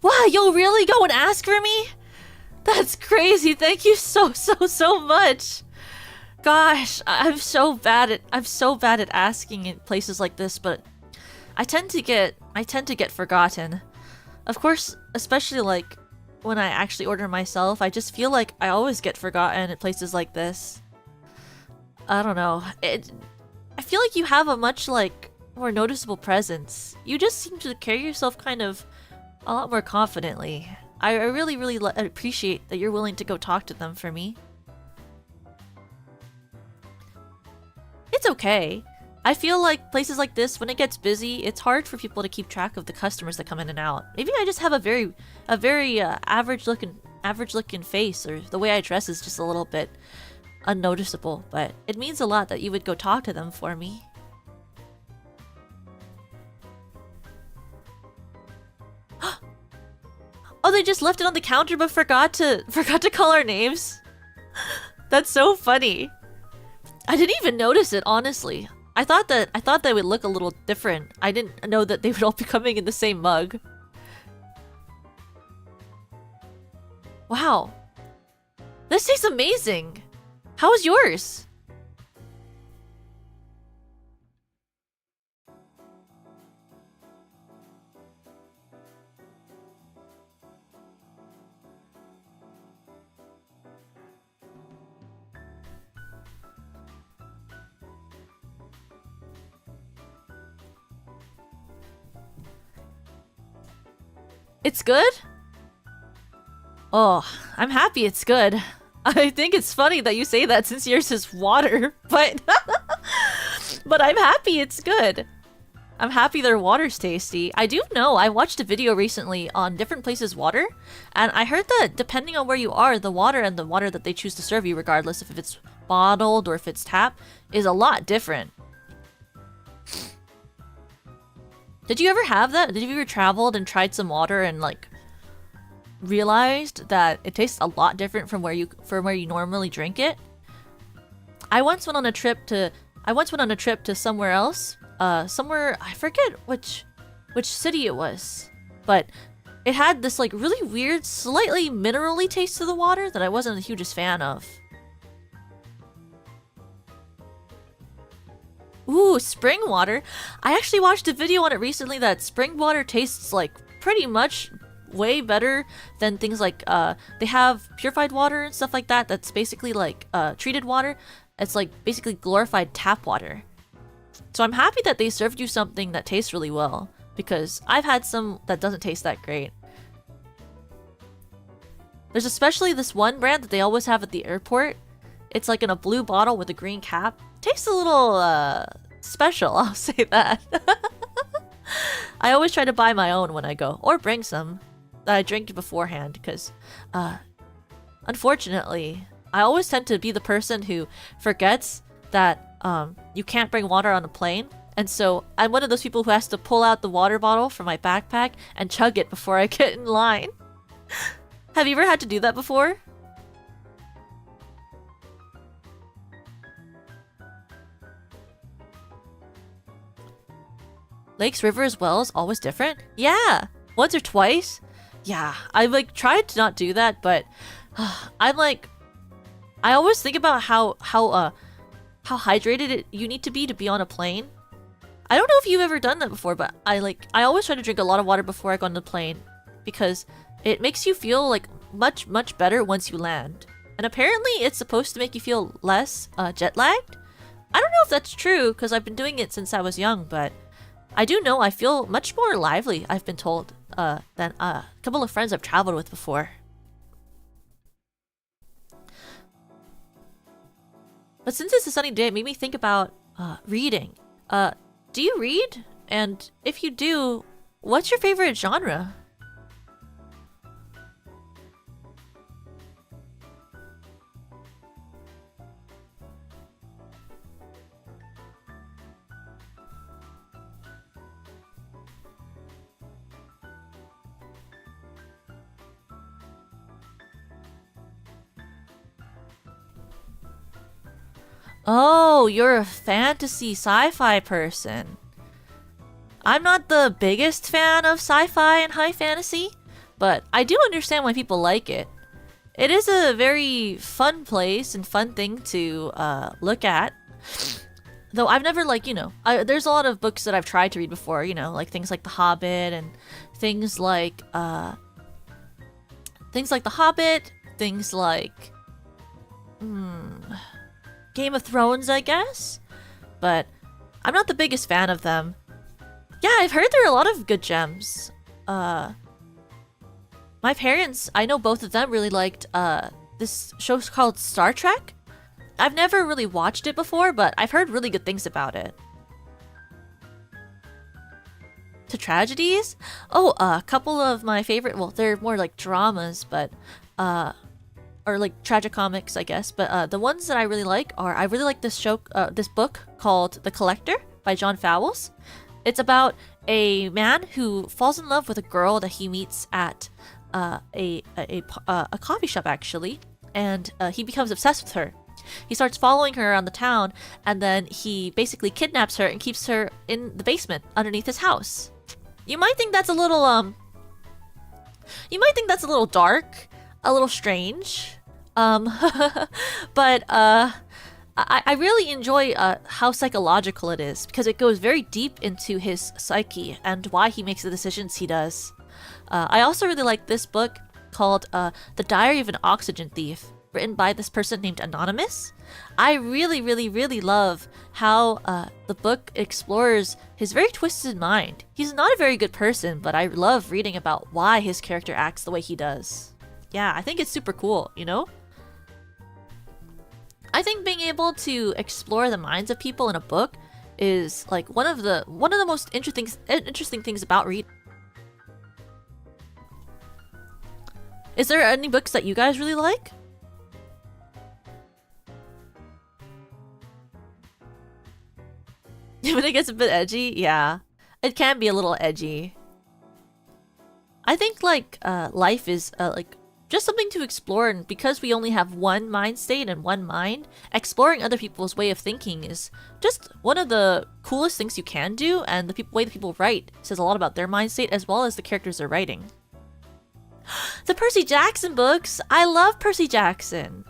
Wow, you'll really go and ask for me? That's crazy. Thank you so much. Gosh, I'm so bad at asking in places like this, but I tend to get forgotten. Of course, especially like when I actually order myself, I just feel like I always get forgotten at places like this. I don't know. I feel like you have a much like more noticeable presence. You just seem to carry yourself kind of a lot more confidently. I really appreciate that you're willing to go talk to them for me. It's okay. I feel like places like this, when it gets busy, it's hard for people to keep track of the customers that come in and out. Maybe I just have a very average looking face, or the way I dress is just a little bit unnoticeable, but it means a lot that you would go talk to them for me. Oh, they just left it on the counter but forgot to call our names? That's so funny. I didn't even notice it, honestly. I thought they would look a little different. I didn't know that they would all be coming in the same mug. Wow. This tastes amazing. How was yours? It's good? Oh, I'm happy it's good. I think it's funny that you say that since yours is water, but but I'm happy it's good. I'm happy their water's tasty. I do know, I watched a video recently on different places' water, and I heard that depending on where you are, the water that they choose to serve you, regardless of if it's bottled or if it's tap, is a lot different. Did you ever have that? Did you ever traveled and tried some water and like realized that it tastes a lot different from where you normally drink it? I once went on a trip to somewhere else. Somewhere, I forget which city it was, but it had this like really weird, slightly minerally taste to the water that I wasn't the hugest fan of. Ooh, spring water. I actually watched a video on it recently that spring water tastes like pretty much way better than things like they have purified water and stuff like that. That's basically like treated water. It's like basically glorified tap water. So I'm happy that they served you something that tastes really well, because I've had some that doesn't taste that great. There's especially this one brand that they always have at the airport. It's like in a blue bottle with a green cap. Tastes a little special, I'll say that. I always try to buy my own when I go, or bring some that I drink beforehand, because unfortunately, I always tend to be the person who forgets that you can't bring water on a plane. And so I'm one of those people who has to pull out the water bottle from my backpack and chug it before I get in line. Have you ever had to do that before? Lakes, rivers, wells, always different? Yeah! Once or twice? Yeah, I've like tried to not do that, but I'm like, I always think about how hydrated you need to be on a plane. I don't know if you've ever done that before, but I always try to drink a lot of water before I go on the plane, because it makes you feel like much better once you land. And apparently it's supposed to make you feel less jet lagged. I don't know if that's true, because I've been doing it since I was young, but I do know I feel much more lively, I've been told, than a couple of friends I've traveled with before. But since it's a sunny day, it made me think about reading. Do you read? And if you do, what's your favorite genre? Oh, you're a fantasy sci-fi person. I'm not the biggest fan of sci-fi and high fantasy, but I do understand why people like it. It is a very fun place and fun thing to look at. Though I've never there's a lot of books that I've tried to read before, like things like The Hobbit and things like The Hobbit, things like Game of Thrones, I guess? But I'm not the biggest fan of them. Yeah, I've heard there are a lot of good gems. My parents, I know both of them really liked this show called Star Trek. I've never really watched it before, but I've heard really good things about it. To tragedies? Oh, a couple of my favorite, well, they're more like dramas, but or like tragicomics, I guess. But the ones that I really like are, I really like this book called The Collector by John Fowles. It's about a man who falls in love with a girl that he meets at a coffee shop, actually, and he becomes obsessed with her. He starts following her around the town, and then he basically kidnaps her and keeps her in the basement underneath his house. You might think that's a little dark, a little strange, but I really enjoy how psychological it is, because it goes very deep into his psyche and why he makes the decisions he does. I also really like this book called The Diary of an Oxygen Thief, written by this person named Anonymous. I really love how the book explores his very twisted mind. He's not a very good person, but I love reading about why his character acts the way he does. Yeah, I think it's super cool, I think being able to explore the minds of people in a book is like one of the most interesting things about reading. Is there any books that you guys really like? When it gets a bit edgy, yeah, it can be a little edgy. I think life is just something to explore, and because we only have one mind state and one mind, exploring other people's way of thinking is just one of the coolest things you can do, and the way the people write says a lot about their mind state as well as the characters they're writing. The Percy Jackson books! I love Percy Jackson!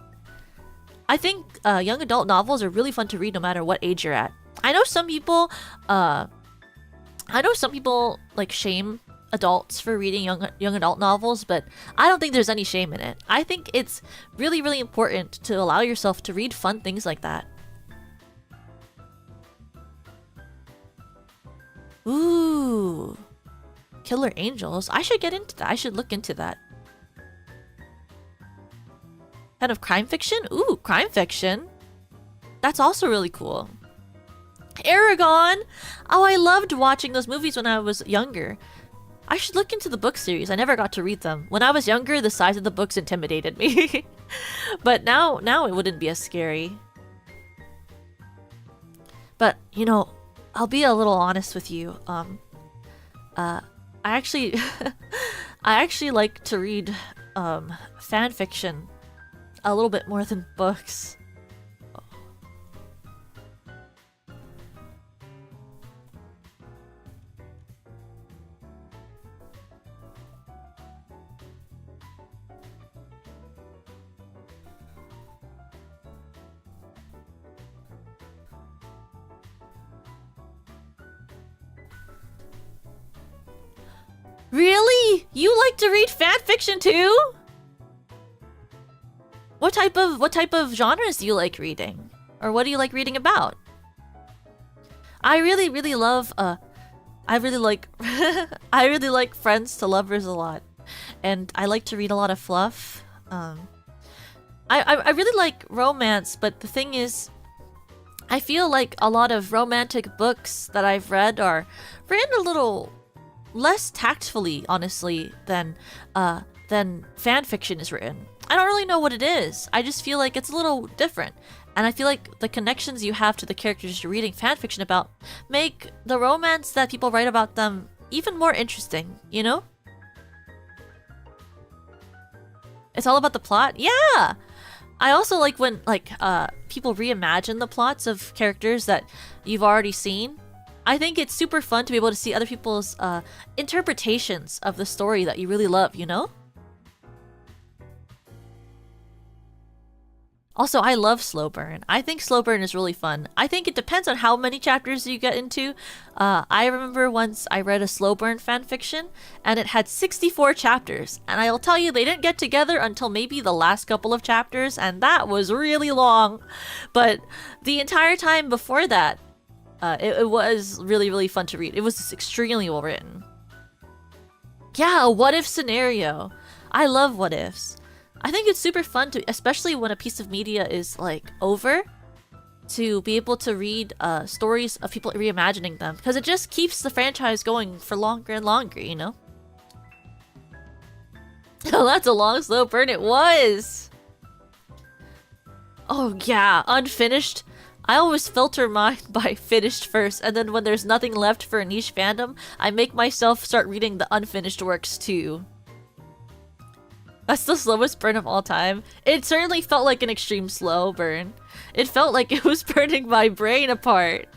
I think young adult novels are really fun to read no matter what age you're at. I know some people like shame adults for reading young adult novels, but I don't think there's any shame in it. I think it's really, really important to allow yourself to read fun things like that. Ooh. Killer Angels. I should get into that. I should look into that. Kind of crime fiction? Ooh, crime fiction. That's also really cool. Aragon! Oh, I loved watching those movies when I was younger. I should look into the book series. I never got to read them. When I was younger, the size of the books intimidated me. But now it wouldn't be as scary. But, you know, I'll be a little honest with you. I actually I actually like to read fan fiction a little bit more than books. Really? You like to read fan fiction too? What type of genres do you like reading? Or what do you like reading about? I really love I really like I really like Friends to Lovers a lot. And I like to read a lot of fluff. I really like romance, but the thing is I feel like a lot of romantic books that I've read are written a little less tactfully, honestly, than fan fiction is written. I don't really know what it is. I just feel like it's a little different. And I feel like the connections you have to the characters you're reading fan fiction about make the romance that people write about them even more interesting, you know? It's all about the plot? Yeah! I also like when people reimagine the plots of characters that you've already seen. I think it's super fun to be able to see other people's interpretations of the story that you really love, you know? Also, I love slow burn. I think slow burn is really fun. I think it depends on how many chapters you get into. I remember once I read a slow burn fanfiction, and it had 64 chapters. And I'll tell you, they didn't get together until maybe the last couple of chapters, and that was really long. But the entire time before that, it was really fun to read. It was extremely well written. Yeah, a what if scenario. I love what ifs. I think it's super fun to, especially when a piece of media is like over, to be able to read stories of people reimagining them, because it just keeps the franchise going for longer and longer, you know? Oh, that's a long slow burn. It was. Oh yeah, unfinished. I always filter mine by finished first, and then when there's nothing left for a niche fandom, I make myself start reading the unfinished works too. That's the slowest burn of all time. It certainly felt like an extreme slow burn. It felt like it was burning my brain apart.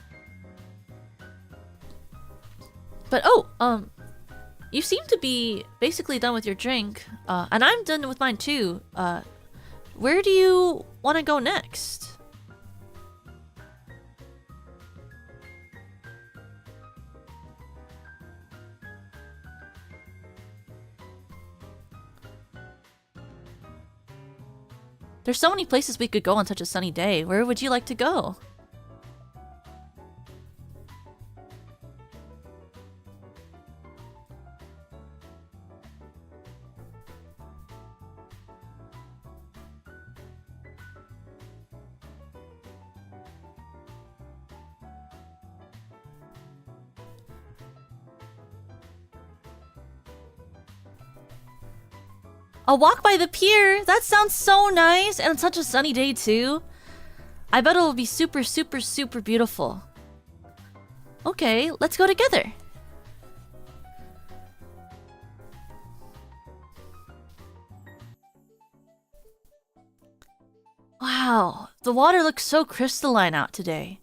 But oh, you seem to be basically done with your drink, and I'm done with mine too. Where do you want to go next? There's so many places we could go on such a sunny day. Where would you like to go? A walk by the pier! That sounds so nice! And it's such a sunny day too. I bet it'll be super beautiful. Okay, let's go together. Wow, the water looks so crystalline out today.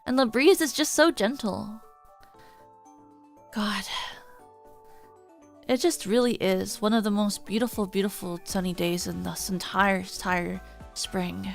And the breeze is just so gentle. God. It just really is one of the most beautiful sunny days in this entire spring.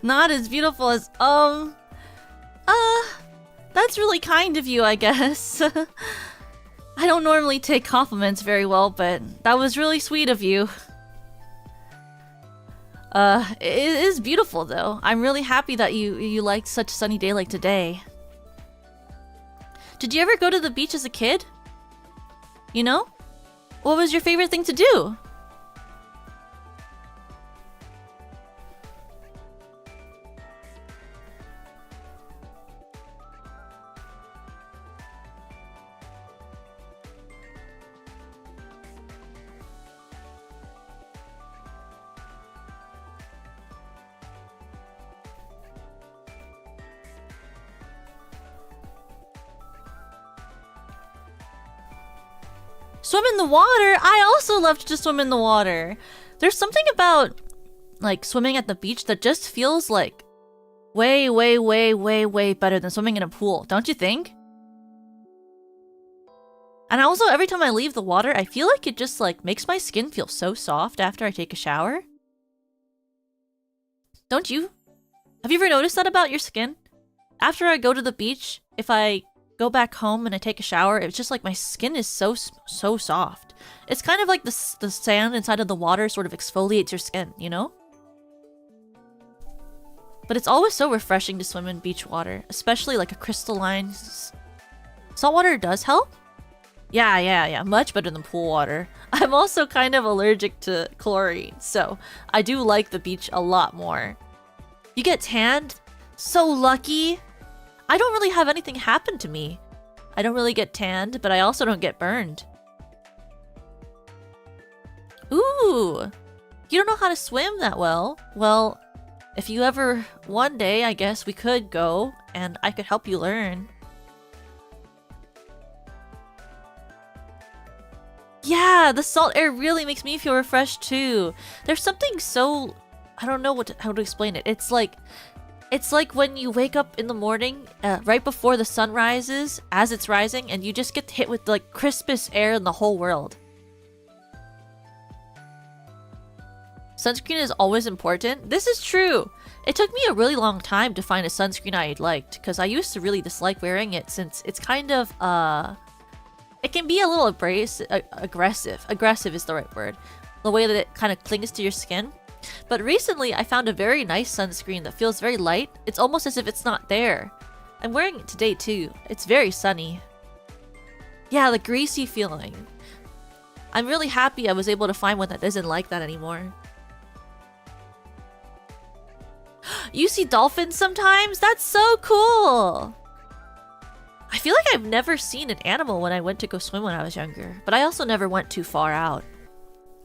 Not as beautiful as, that's really kind of you, I guess. I don't normally take compliments very well, but that was really sweet of you. It is beautiful though. I'm really happy that you liked such a sunny day like today. Did you ever go to the beach as a kid? You know? What was your favorite thing to do? Swim in the water? I also loved to swim in the water. There's something about, like, swimming at the beach that just feels like way, way, way, way, way better than swimming in a pool, don't you think? And also, every time I leave the water, I feel like it just, like, makes my skin feel so soft after I take a shower. Don't you? Have you ever noticed that about your skin? After I go to the beach, if I go back home and I take a shower, it's just like my skin is so soft. It's kind of like the sand inside of the water sort of exfoliates your skin, you know? But it's always so refreshing to swim in beach water, especially like a crystalline... Saltwater does help? Yeah, much better than pool water. I'm also kind of allergic to chlorine, so I do like the beach a lot more. You get tanned? So lucky! I don't really have anything happen to me. I don't really get tanned, but I also don't get burned. Ooh! You don't know how to swim that well. Well, if you ever... One day, I guess we could go, and I could help you learn. Yeah, the salt air really makes me feel refreshed too. There's something so... I don't know how to explain it. It's like when you wake up in the morning, right before the sun rises, as it's rising, and you just get hit with like crispest air in the whole world. Sunscreen is always important. This is true. It took me a really long time to find a sunscreen I liked, because I used to really dislike wearing it since it's kind of, it can be a little aggressive. Aggressive is the right word. The way that it kind of clings to your skin. But recently, I found a very nice sunscreen that feels very light. It's almost as if it's not there. I'm wearing it today too. It's very sunny. Yeah, the greasy feeling. I'm really happy I was able to find one that isn't like that anymore. You see dolphins sometimes? That's so cool! I feel like I've never seen an animal when I went to go swim when I was younger, but I also never went too far out.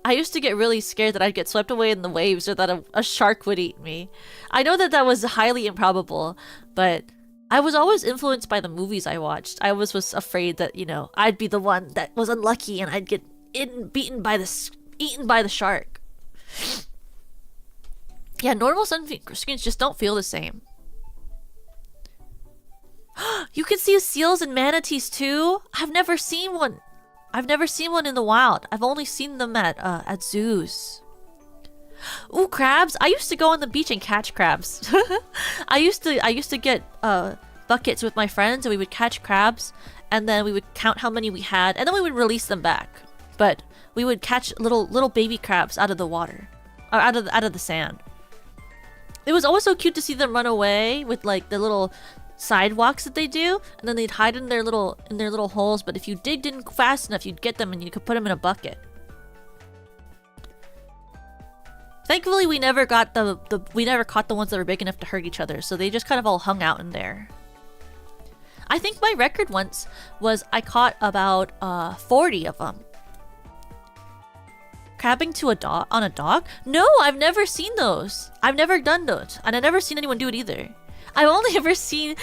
I used to get really scared that I'd get swept away in the waves or that a shark would eat me. I know that that was highly improbable, but I was always influenced by the movies I watched. I was afraid that, you know, I'd be the one that was unlucky and I'd get eaten by the shark. Yeah, normal sunscreens just don't feel the same. You can see seals and manatees too? I've never seen one. I've never seen one in the wild. I've only seen them at zoos. Ooh, crabs! I used to go on the beach and catch crabs. I used to get buckets with my friends and we would catch crabs and then we would count how many we had and then we would release them back. But we would catch little baby crabs out of the water, or out of the sand. It was always so cute to see them run away with like the little sidewalks that they do, and then they'd hide in their little holes, but if you digged in fast enough you'd get them and you could put them in a bucket. Thankfully we never got we never caught the ones that were big enough to hurt each other, so they just kind of all hung out in there. I think my record once was I caught about 40 of them. Crabbing to on a dog? No, I've never seen those. I've never done those, and I've never seen anyone do it either. I've only ever seen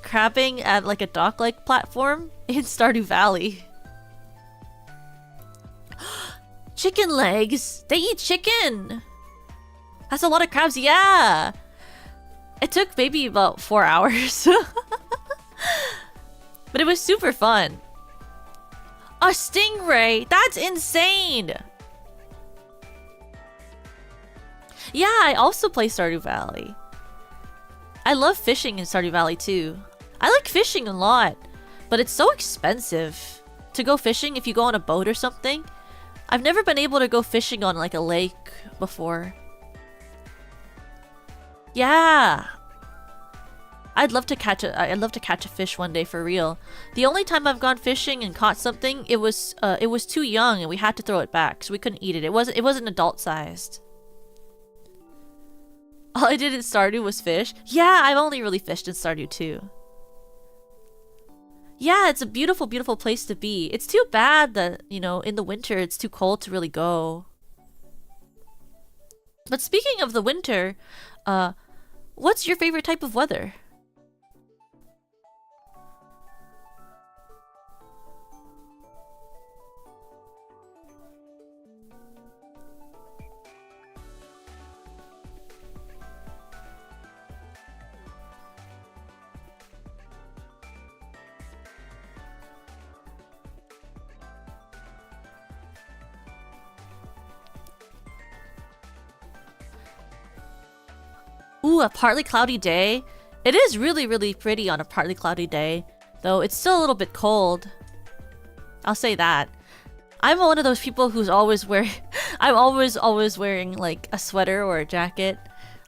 crabbing at like a dock-like platform in Stardew Valley. Chicken legs! They eat chicken! That's a lot of crabs, yeah! It took maybe about 4 hours. But it was super fun. A stingray! That's insane! Yeah, I also play Stardew Valley. I love fishing in Stardew Valley too. I like fishing a lot, but it's so expensive to go fishing if you go on a boat or something. I've never been able to go fishing on like a lake before. Yeah. I'd love to catch a fish one day for real. The only time I've gone fishing and caught something, it was too young and we had to throw it back, so we couldn't eat it. It wasn't adult sized. All I did in Stardew was fish. Yeah, I've only really fished in Stardew too. Yeah, it's a beautiful, beautiful place to be. It's too bad that, you know, in the winter it's too cold to really go. But speaking of the winter, what's your favorite type of weather? Ooh, a partly cloudy day. It is really, really pretty on a partly cloudy day, though it's still a little bit cold. I'll say that. I'm one of those people who's always wearing I'm always wearing like a sweater or a jacket.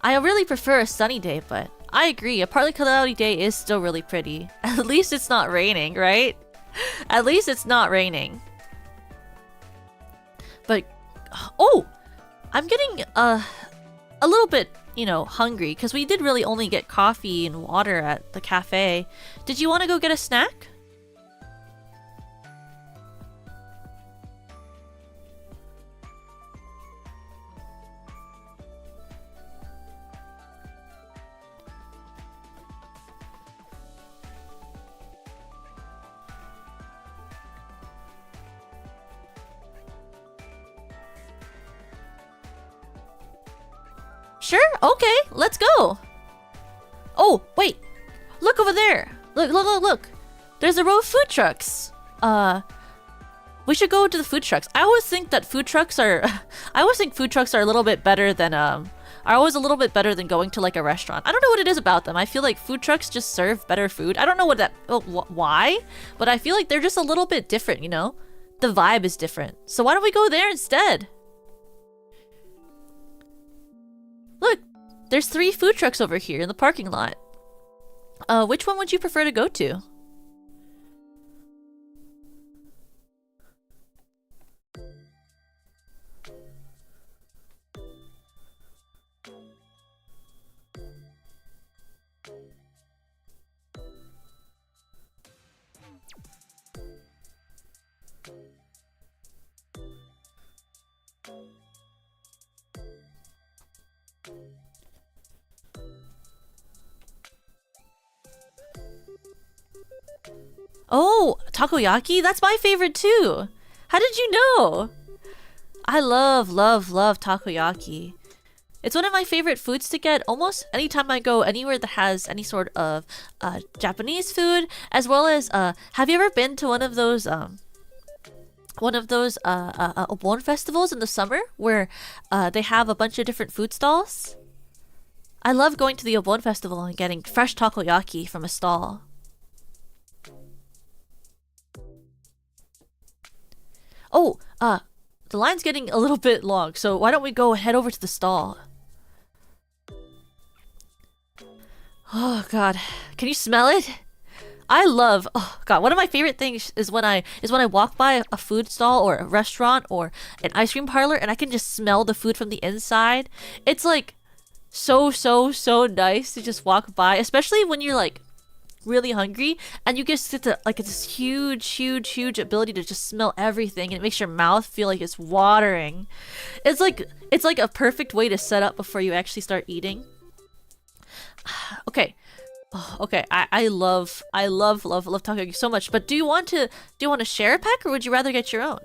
I really prefer a sunny day, but I agree, a partly cloudy day is still really pretty. At least it's not raining, right? At least it's not raining. But oh, I'm getting a little bit, you know, hungry because we did really only get coffee and water at the cafe. Did you want to go get a snack? Sure, okay, let's go. Oh, wait. Look over there. Look. There's a row of food trucks. We should go to the food trucks. I always think food trucks are a little bit better than are always a little bit better than going to like a restaurant. I don't know what it is about them. I feel like food trucks just serve better food. I don't know why, but I feel like they're just a little bit different, you know? The vibe is different. So why don't we go there instead? Look, there's 3 food trucks over here in the parking lot. Which one would you prefer to go to? Oh, takoyaki? That's my favorite too. How did you know? I love takoyaki. It's one of my favorite foods to get almost anytime I go anywhere that has any sort of Japanese food, as well as have you ever been to one of those obon festivals in the summer where they have a bunch of different food stalls? I love going to the obon festival and getting fresh takoyaki from a stall. Oh, the line's getting a little bit long, so why don't we go head over to the stall? Oh god, can you smell it? Oh god, one of my favorite things is when I walk by a food stall or a restaurant or an ice cream parlor and I can just smell the food from the inside. It's like so nice to just walk by, especially when you're like really hungry and you just get to like this huge ability to just smell everything, and it makes your mouth feel like it's watering. It's like a perfect way to set up before you actually start eating. Okay. Oh, okay, I love takoyaki so much, but do you want to share a pack or would you rather get your own?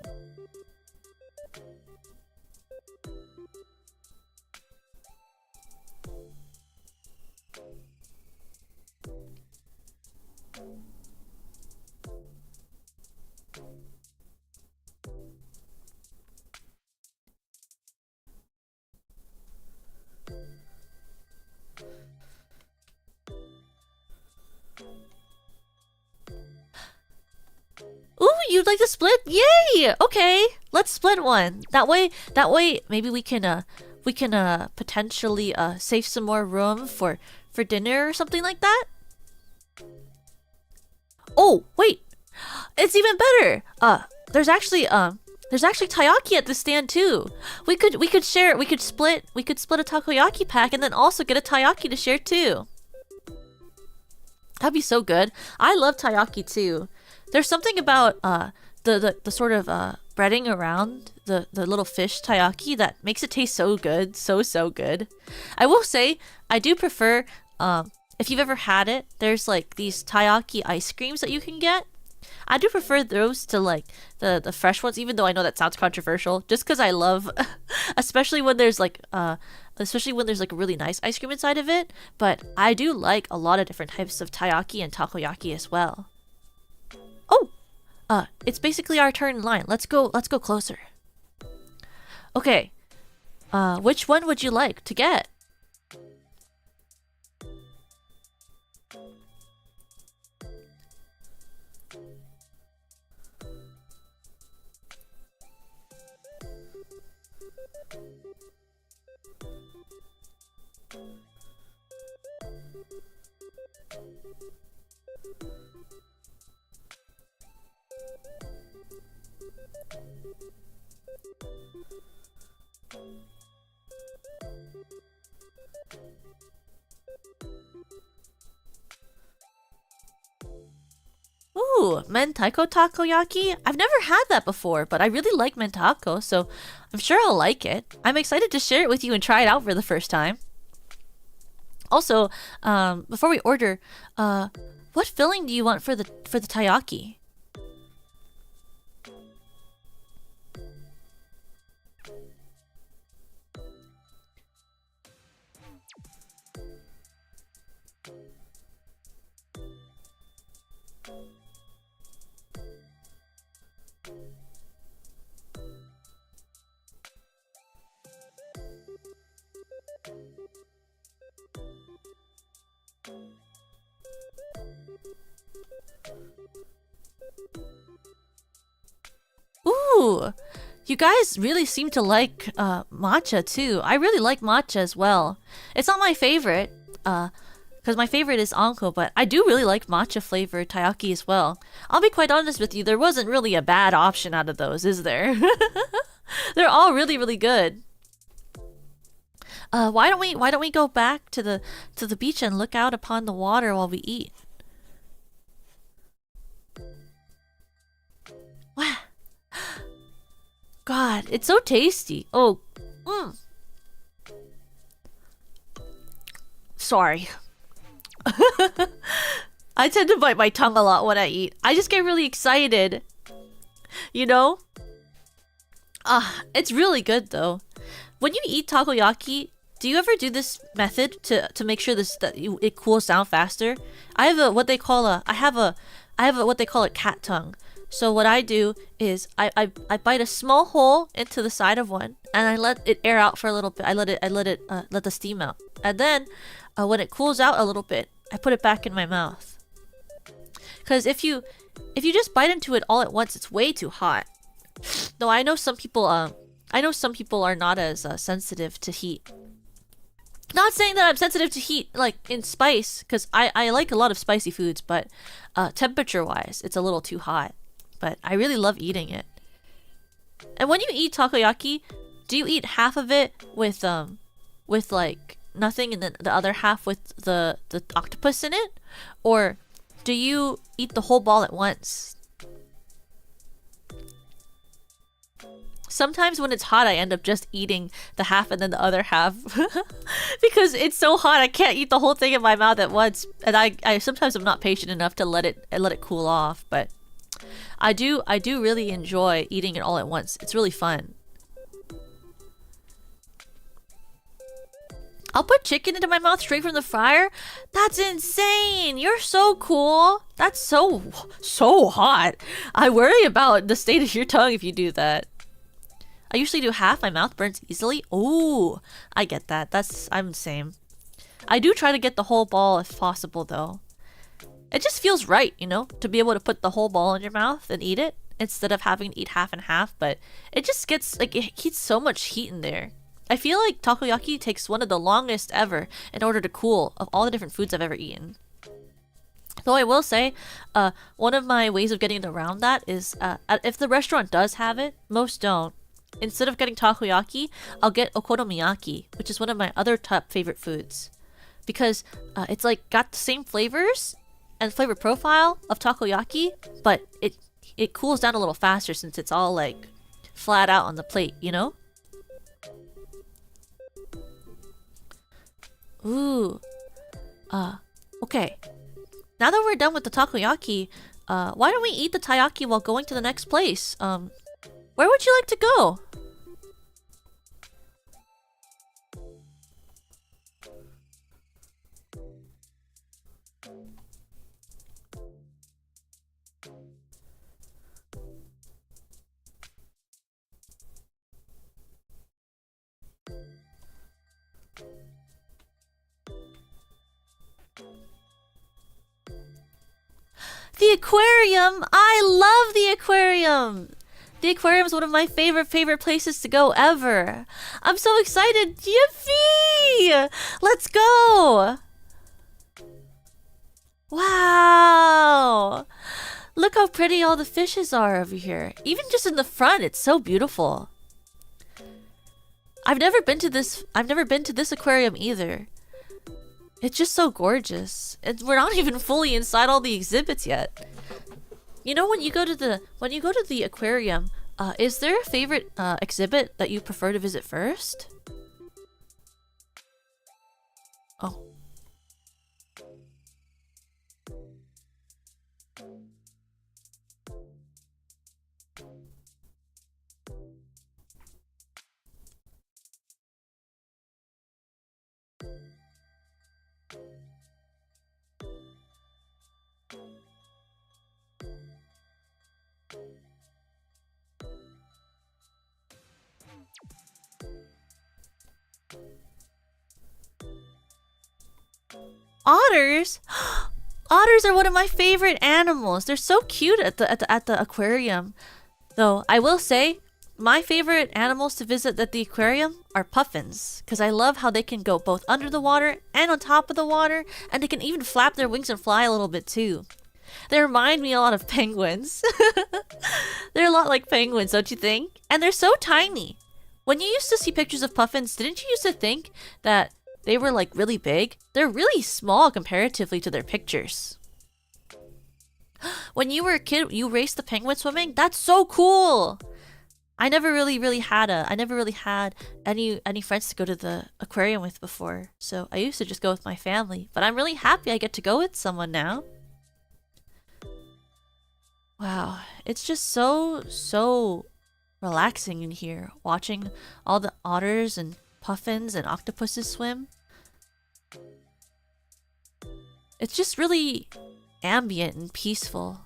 Ooh, you'd like to split? Yay! Okay, let's split one. That way, maybe we can potentially save some more room for dinner or something like that. Oh, wait, it's even better. There's actually takoyaki at the stand too. We could share. We could split a takoyaki pack and then also get a takoyaki to share too. That'd be so good. I love takoyaki too. There's something about the sort of breading around the little fish takoyaki that makes it taste so good, so good. I will say I do prefer if you've ever had it, there's like these takoyaki ice creams that you can get. I do prefer those to like the fresh ones, even though I know that sounds controversial. Just because I love, especially when there's like a really nice ice cream inside of it. But I do like a lot of different types of takoyaki and takoyaki as well. Oh, it's basically our turn in line. Let's go closer. Okay, which one would you like to get? Ooh, mentaiko takoyaki? I've never had that before, but I really like mentaiko, so I'm sure I'll like it. I'm excited to share it with you and try it out for the first time. Also, before we order, what filling do you want for the takoyaki? Ooh, you guys really seem to like matcha too. I really like matcha as well. It's not my favorite, because my favorite is anko, but I do really like matcha flavored takoyaki as well. I'll be quite honest with you, there wasn't really a bad option out of those, is there? They're all really good. Why don't we go back to the beach and look out upon the water while we eat? Wow. God, it's so tasty. Oh, Sorry. I tend to bite my tongue a lot when I eat. I just get really excited. You know? It's really good though. When you eat takoyaki, do you ever do this method to make sure it cools down faster? I have what they call a cat tongue. So what I do is I bite a small hole into the side of one and I let it air out for a little bit. I let the steam out. And then when it cools out a little bit, I put it back in my mouth. Cuz if you just bite into it all at once, it's way too hot. Though I know some people are not as sensitive to heat. Not saying that I'm sensitive to heat, like in spice, because I like a lot of spicy foods, but temperature-wise, it's a little too hot. But I really love eating it. And when you eat takoyaki, do you eat half of it with like nothing, and then the other half with the octopus in it, or do you eat the whole ball at once? Sometimes when it's hot, I end up just eating the half and then the other half because it's so hot I can't eat the whole thing in my mouth at once. And I sometimes I'm not patient enough to let it cool off. But I do really enjoy eating it all at once. It's really fun. I'll put chicken into my mouth straight from the fryer? That's insane! You're so cool! That's so hot! I worry about the state of your tongue if you do that. I usually do half. My mouth burns easily. Oh, I get that. I'm the same. I do try to get the whole ball if possible, though. It just feels right, you know, to be able to put the whole ball in your mouth and eat it instead of having to eat half and half. But it just gets like it heats so much heat in there. I feel like takoyaki takes one of the longest ever in order to cool of all the different foods I've ever eaten. Though I will say, one of my ways of getting around that is if the restaurant does have it, most don't. Instead of getting takoyaki, I'll get okonomiyaki, which is one of my other top favorite foods. Because it's like got the same flavors and flavor profile of takoyaki, but it cools down a little faster since it's all like flat out on the plate, you know? Ooh. Okay. Now that we're done with the takoyaki, why don't we eat the taiyaki while going to the next place? Where would you like to go? The aquarium! I love the aquarium! The aquarium is one of my favorite places to go ever. I'm so excited! Yippee! Let's go! Wow! Look how pretty all the fishes are over here. Even just in the front, it's so beautiful. I've never been to this aquarium either. It's just so gorgeous. We're not even fully inside all the exhibits yet. You know, when you go to the aquarium, is there a favorite exhibit that you prefer to visit first? Oh. Otters? Otters are one of my favorite animals. They're so cute at the aquarium. Though I will say, my favorite animals to visit at the aquarium are puffins, because I love how they can go both under the water and on top of the water, and they can even flap their wings and fly a little bit too. They remind me a lot of penguins. They're a lot like penguins, don't you think? And they're so tiny. When you used to see pictures of puffins, didn't you used to think that they were like really big? They're really small comparatively to their pictures. When you were a kid, you raced the penguin swimming? That's so cool! I never really had any friends to go to the aquarium with before, so I used to just go with my family. But I'm really happy I get to go with someone now. Wow, it's just so relaxing in here, watching all the otters and puffins and octopuses swim. It's just really ambient and peaceful.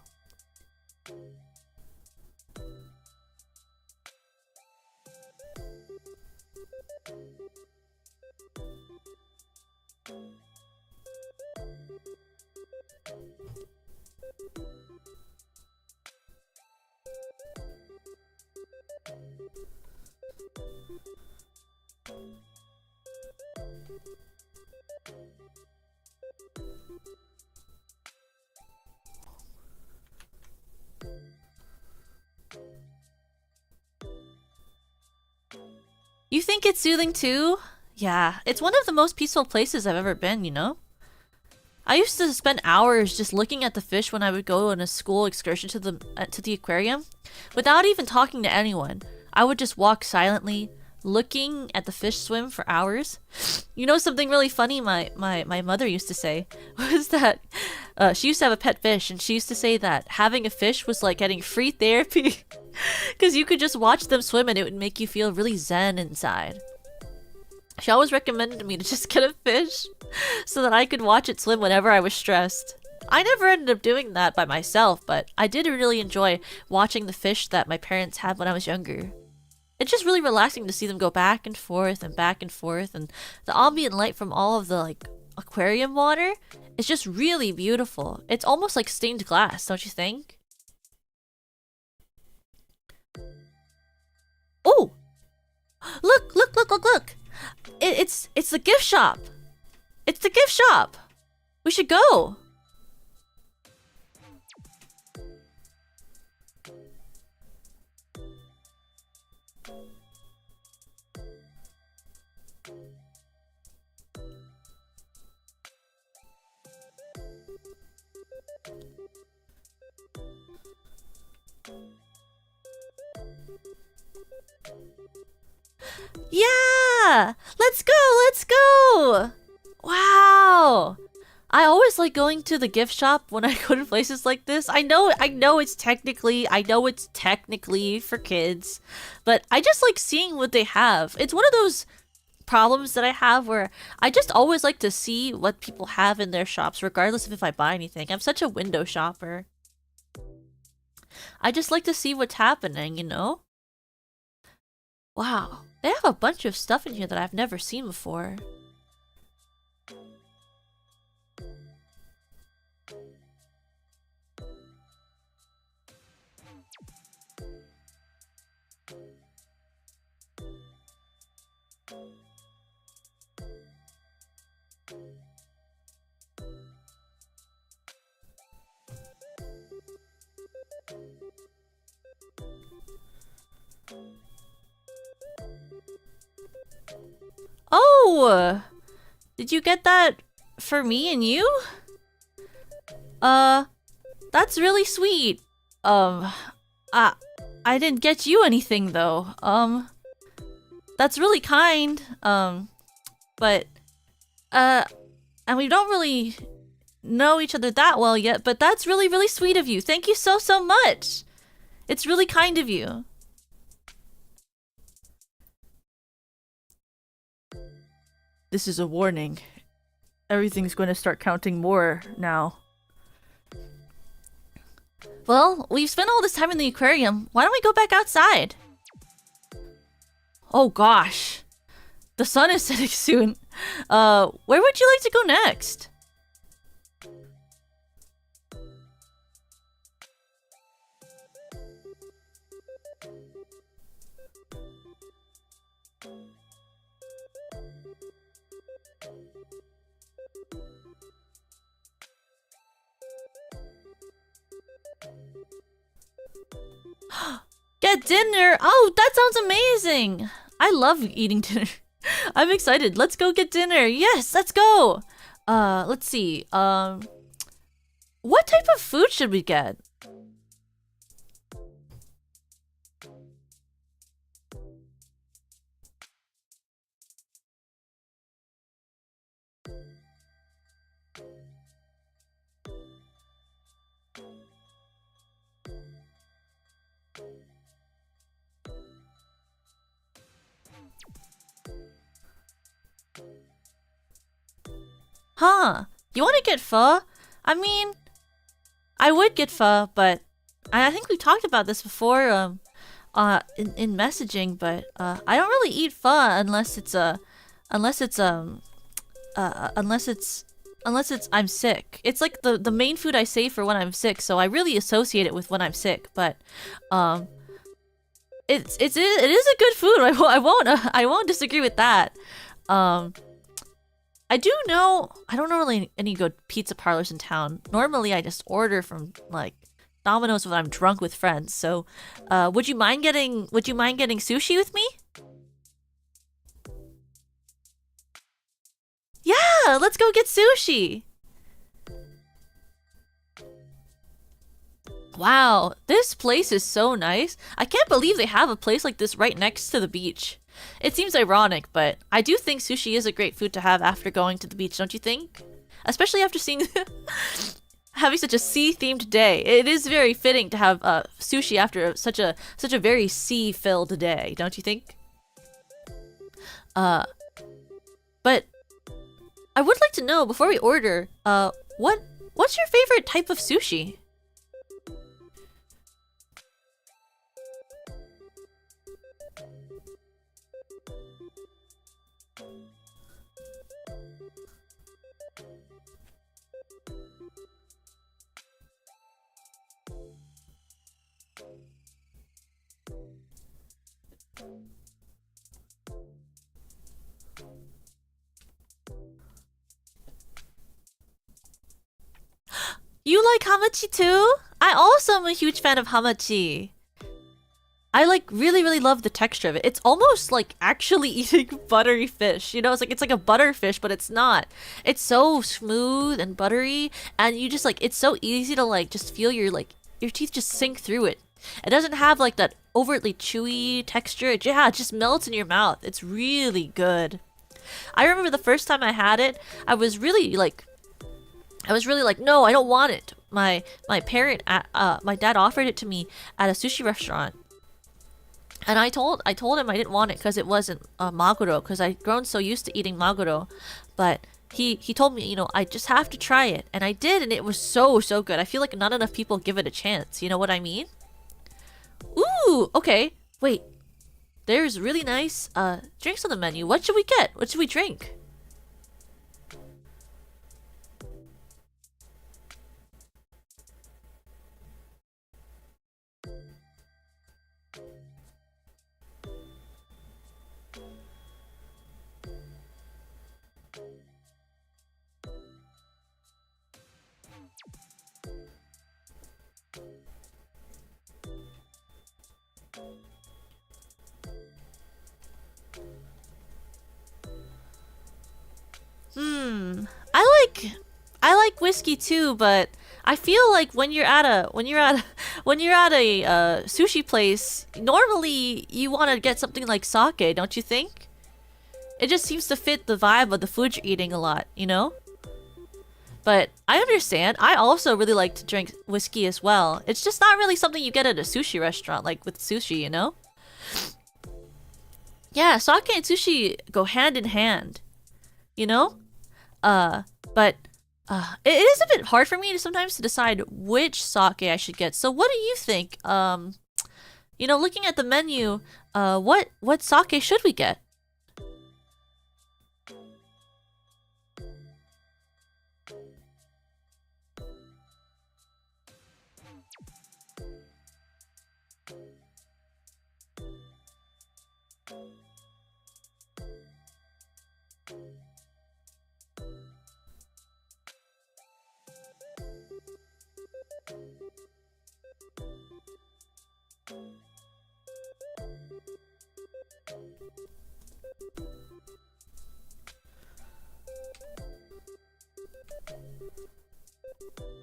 You think it's soothing too? Yeah, it's one of the most peaceful places I've ever been, you know? I used to spend hours just looking at the fish when I would go on a school excursion to the aquarium. Without even talking to anyone, I would just walk silently, looking at the fish swim for hours. You know something really funny my mother used to say was that she used to have a pet fish, and she used to say that having a fish was like getting free therapy because you could just watch them swim and it would make you feel really zen inside. She always recommended me to just get a fish so that I could watch it swim whenever I was stressed. I never ended up doing that by myself, but I did really enjoy watching the fish that my parents had when I was younger. It's just really relaxing to see them go back and forth and the ambient light from all of the aquarium water is just really beautiful. It's almost like stained glass, don't you think? Oh! Look, look, look, look, look! It's the gift shop! It's the gift shop! We should go! Yeah! Let's go! Let's go! Wow! I always like going to the gift shop when I go to places like this. I know it's technically for kids, but I just like seeing what they have. It's one of those problems that I have where I just always like to see what people have in their shops, regardless of if I buy anything. I'm such a window shopper. I just like to see what's happening, you know? Wow, they have a bunch of stuff in here that I've never seen before. Oh! Did you get that for me and you? That's really sweet. I didn't get you anything though. That's really kind. But, and we don't really know each other that well yet, but that's really, really sweet of you. Thank you so, so much. It's really kind of you. This is a warning. Everything's going to start counting more now. Well, we've spent all this time in the aquarium. Why don't we go back outside? Oh gosh. The sun is setting soon. Where would you like to go next? Get dinner! Oh, that sounds amazing! I love eating dinner. I'm excited. Let's go get dinner. Yes, let's go! Let's see. What type of food should we get? Huh. You want to get pho? I mean, I would get pho, but I think we talked about this before in messaging, but I don't really eat pho unless it's I'm sick. It's like the main food I save for when I'm sick, so I really associate it with when I'm sick, but it is a good food. I won't disagree with that. I do know I don't know really any good pizza parlors in town. Normally I just order from like Domino's when I'm drunk with friends. So, would you mind getting sushi with me? Yeah, let's go get sushi. Wow, this place is so nice. I can't believe they have a place like this right next to the beach. It seems ironic, but I do think sushi is a great food to have after going to the beach, don't you think? Especially after seeing having such a sea-themed day. It is very fitting to have sushi after such a very sea-filled day, don't you think? But I would like to know before we order, what's your favorite type of sushi? You like hamachi too? I also am a huge fan of hamachi. I like really love the texture of it. It's almost like actually eating buttery fish. You know, it's like a butterfish, but it's not. It's so smooth and buttery, and you just like it's so easy to like just feel your teeth just sink through it. It doesn't have like that overtly chewy texture. Yeah, it just melts in your mouth. It's really good. I remember the first time I had it, I was really like, no, I don't want it. My dad offered it to me at a sushi restaurant. And I told him I didn't want it because it wasn't maguro, because I'd grown so used to eating maguro. But he told me, you know, I just have to try it. And I did, and it was so good. I feel like not enough people give it a chance. You know what I mean? Ooh, okay. Wait. There's really nice drinks on the menu. What should we get? What should we drink? I like whiskey too, but I feel like when you're at a sushi place, normally you want to get something like sake, don't you think? It just seems to fit the vibe of the food you're eating a lot, you know? But I understand. I also really like to drink whiskey as well. It's just not really something you get at a sushi restaurant, like with sushi, you know? Yeah, sake and sushi go hand in hand, you know? But it is a bit hard for me to sometimes to decide which sake I should get. So what do you think? You know, looking at the menu, what sake should we get?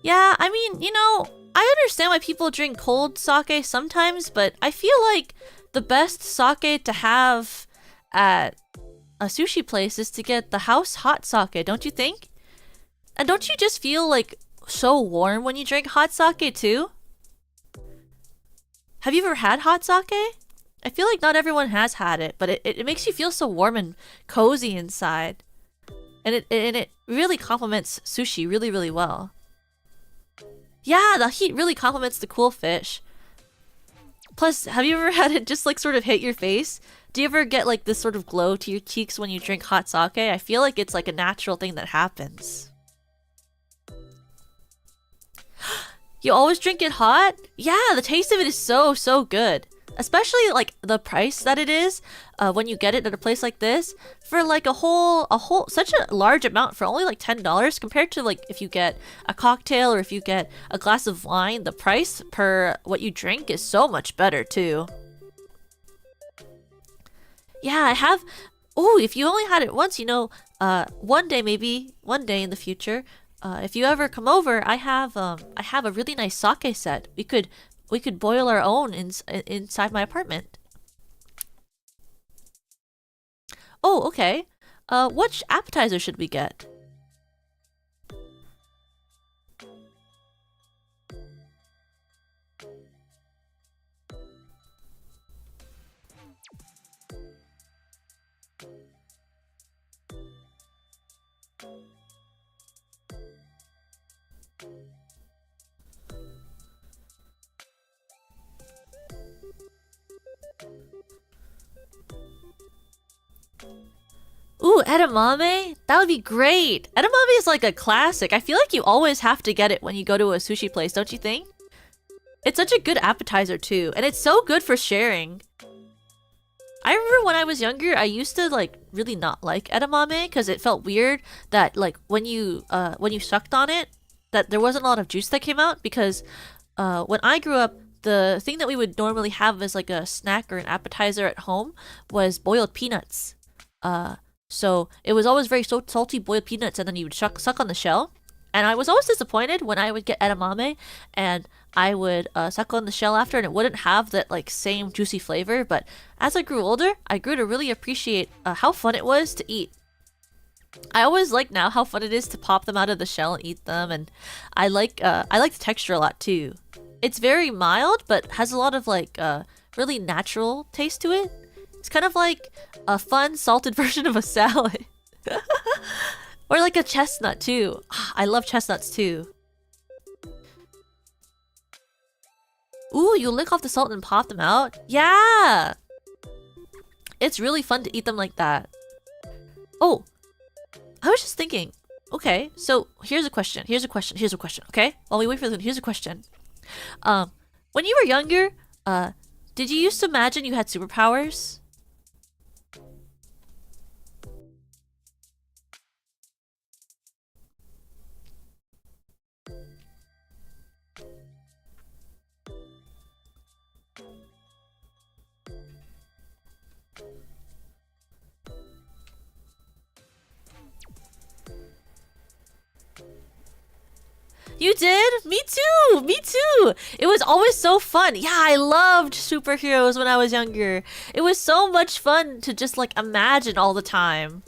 Yeah, I mean, you know, I understand why people drink cold sake sometimes, but I feel like the best sake to have at a sushi place is to get the house hot sake, don't you think? And don't you just feel like so warm when you drink hot sake too? Have you ever had hot sake? I feel like not everyone has had it, but it makes you feel so warm and cozy inside. And it really complements sushi really well. Yeah, the heat really complements the cool fish. Plus, have you ever had it just like sort of hit your face? Do you ever get like this sort of glow to your cheeks when you drink hot sake? I feel like it's like a natural thing that happens. You always drink it hot? Yeah, the taste of it is so good. Especially like the price that it is when you get it at a place like this for like a whole such a large amount for only like $10 compared to like if you get a cocktail or if you get a glass of wine, the price per what you drink is so much better too. Yeah, I have. Oh, if you only had it once, you know, one day in the future, if you ever come over, I have a really nice sake set. We could boil our own inside my apartment. Oh, okay. Which appetizer should we get? Ooh, edamame? That would be great. Edamame is like a classic. I feel like you always have to get it when you go to a sushi place, don't you think? It's such a good appetizer too, and it's so good for sharing. I remember when I was younger, I used to like really not like edamame because it felt weird that like when you sucked on it, that there wasn't a lot of juice that came out because when I grew up, the thing that we would normally have as like a snack or an appetizer at home was boiled peanuts. So it was always very salty boiled peanuts, and then you would suck on the shell. And I was always disappointed when I would get edamame and I would suck on the shell after, and it wouldn't have that like same juicy flavor. But as I grew older, I grew to really appreciate how fun it was to eat. I always like now how fun it is to pop them out of the shell and eat them, and I like the texture a lot too. It's very mild, but has a lot of like really natural taste to it. It's kind of like a fun salted version of a salad. Or like a chestnut too. I love chestnuts too. Ooh, you lick off the salt and pop them out? Yeah! It's really fun to eat them like that. Oh, I was just thinking. Okay, so here's a question, okay? While we wait for them, here's a question. When you were younger, did you used to imagine you had superpowers? You did? Me too! Me too! It was always so fun. Yeah, I loved superheroes when I was younger. It was so much fun to just like imagine all the time.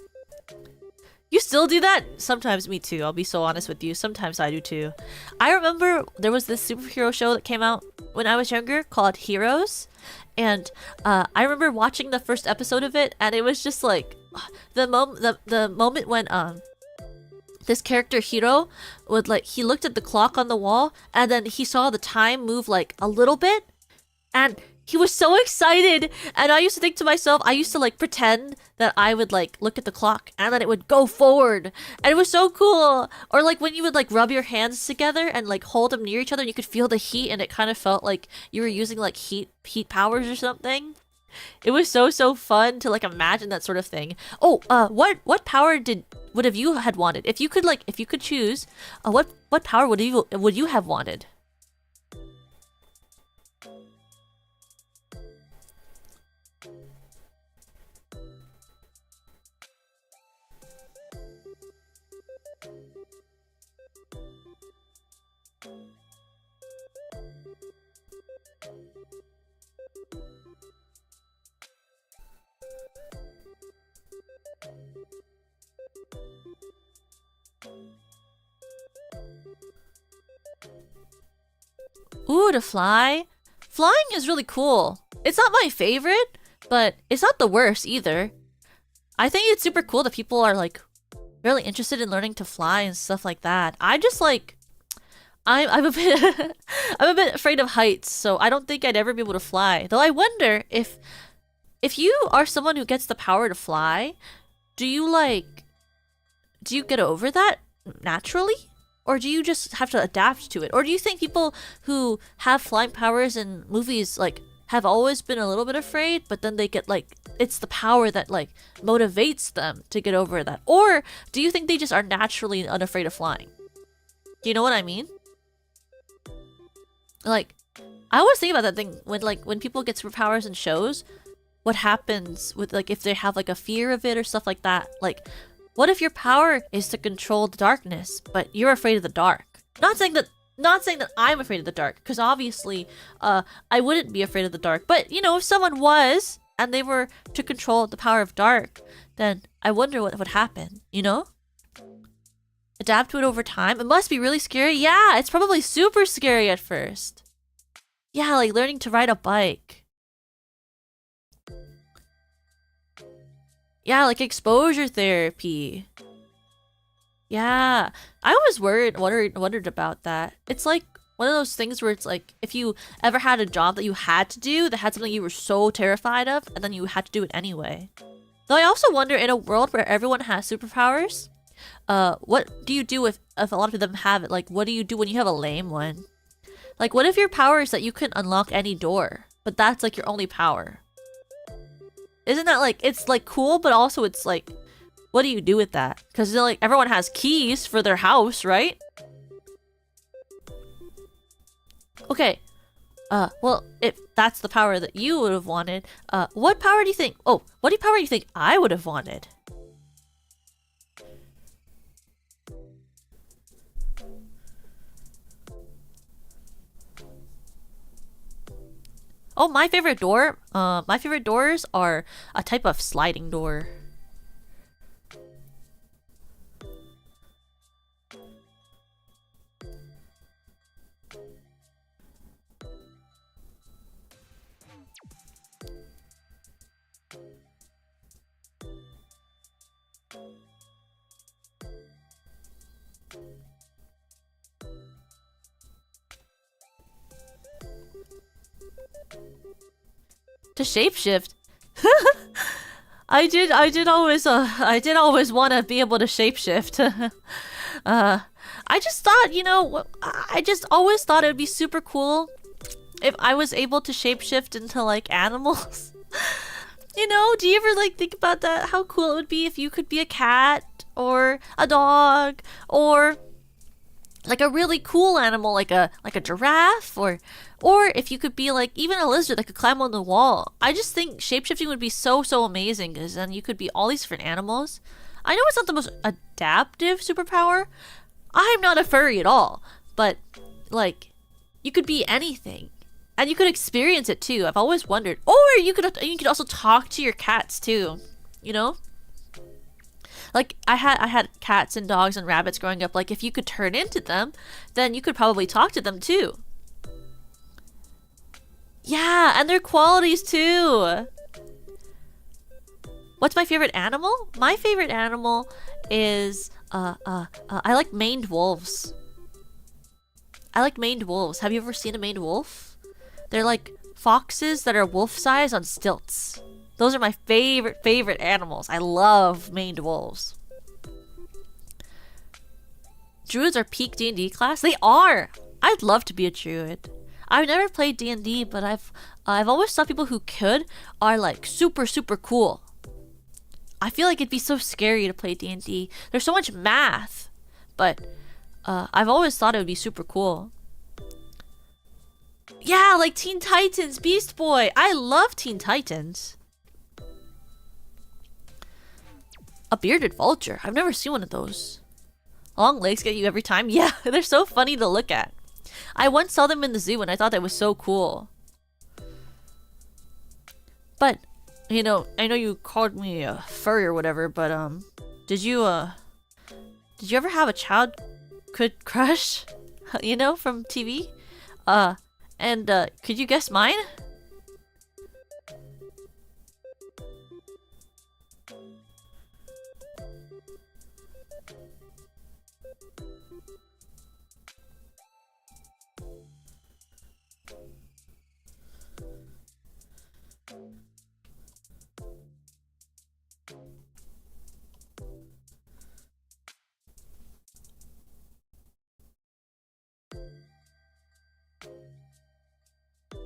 You still do that? Sometimes me too. I'll be so honest with you. Sometimes I do too. I remember there was this superhero show that came out when I was younger called Heroes. And I remember watching the first episode of it, and it was just like the moment when this character Hiro would like, he looked at the clock on the wall and then he saw the time move like a little bit and he was so excited. And I used to think to myself, I used to like pretend that I would like look at the clock and then it would go forward, and it was so cool. Or like when you would like rub your hands together and like hold them near each other and you could feel the heat, and it kind of felt like you were using like heat powers or something. It was so fun to like imagine that sort of thing. Oh, what power would have you had wanted if you could choose? What power would you have wanted? Ooh, to fly? Flying is really cool. It's not my favorite, but it's not the worst either. I think it's super cool that people are like really interested in learning to fly and stuff like that. I just like I'm a bit I'm a bit afraid of heights, so I don't think I'd ever be able to fly. Though I wonder if you are someone who gets the power to fly, do you get over that naturally? Or do you just have to adapt to it? Or do you think people who have flying powers in movies like have always been a little bit afraid, but then they get like, it's the power that like motivates them to get over that? Or do you think they just are naturally unafraid of flying? Do you know what I mean? Like, I always think about that thing when people get superpowers in shows, what happens with like if they have like a fear of it or stuff like that. Like, what if your power is to control the darkness, but you're afraid of the dark? Not saying that I'm afraid of the dark, because obviously, I wouldn't be afraid of the dark. But you know, if someone was and they were to control the power of dark, then I wonder what would happen. You know? Adapt to it over time. It must be really scary. Yeah, it's probably super scary at first. Yeah, like learning to ride a bike. Yeah, like exposure therapy. Yeah, I always wondered about that. It's like one of those things where it's like if you ever had a job that you had to do that had something you were so terrified of, and then you had to do it anyway. Though I also wonder, in a world where everyone has superpowers, what do you do if a lot of them have it? Like, what do you do when you have a lame one? Like, what if your power is that you can unlock any door, but that's like your only power? Isn't that like, it's like cool, but also it's like, what do you do with that? Because like everyone has keys for their house, right? Okay. Well, if that's the power that you would have wanted, what power do you think? Oh, what power do you think I would have wanted? Oh, my favorite door? My favorite doors are a type of sliding door. To shapeshift. I did always want to be able to shapeshift. I just thought, you know, I just always thought it would be super cool if I was able to shapeshift into like animals. You know, do you ever like think about that? How cool it would be if you could be a cat or a dog or like a really cool animal like a giraffe or if you could be like even a lizard that could climb on the wall. I just think shapeshifting would be so amazing because then you could be all these different animals. I know it's not the most adaptive superpower. I'm not a furry at all, but like you could be anything. And you could experience it too. I've always wondered. Or you could also talk to your cats too, you know? Like I had cats and dogs and rabbits growing up. Like if you could turn into them, then you could probably talk to them too. Yeah, and their qualities too. What's my favorite animal? My favorite animal is I like maned wolves. I like maned wolves. Have you ever seen a maned wolf? They're like foxes that are wolf size on stilts. Those are my favorite animals. I love maned wolves. Druids are peak D&D class? They are! I'd love to be a druid. I've never played D&D, but I've always thought people who could are like super cool. I feel like it'd be so scary to play D&D. There's so much math. But I've always thought it would be super cool. Yeah, like Teen Titans, Beast Boy. I love Teen Titans. A bearded vulture. I've never seen one of those. Long legs get you every time. Yeah, they're so funny to look at. I once saw them in the zoo and I thought that was so cool. But, you know, I know you called me a furry or whatever, but did you ever have a childhood crush? You know, from TV? And could you guess mine?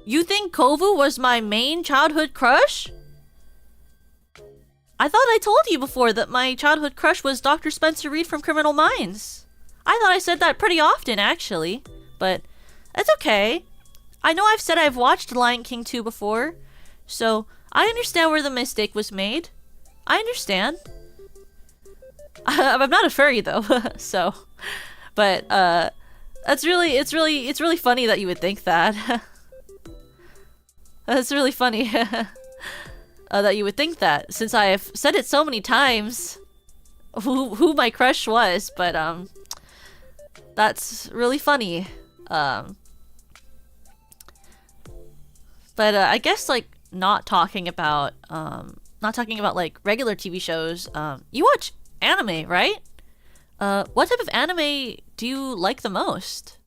You think Kovu was my main childhood crush? I thought I told you before that my childhood crush was Dr. Spencer Reed from Criminal Minds. I thought I said that pretty often, actually. But that's okay. I know I've said I've watched Lion King 2 before, so I understand where the mistake was made. I understand. I'm not a furry though, so. But it's really funny that you would think that. That's really funny that you would think that, since I've said it so many times who my crush was, but that's really funny. But I guess like not talking about like regular TV shows. You watch anime, right? What type of anime do you like the most?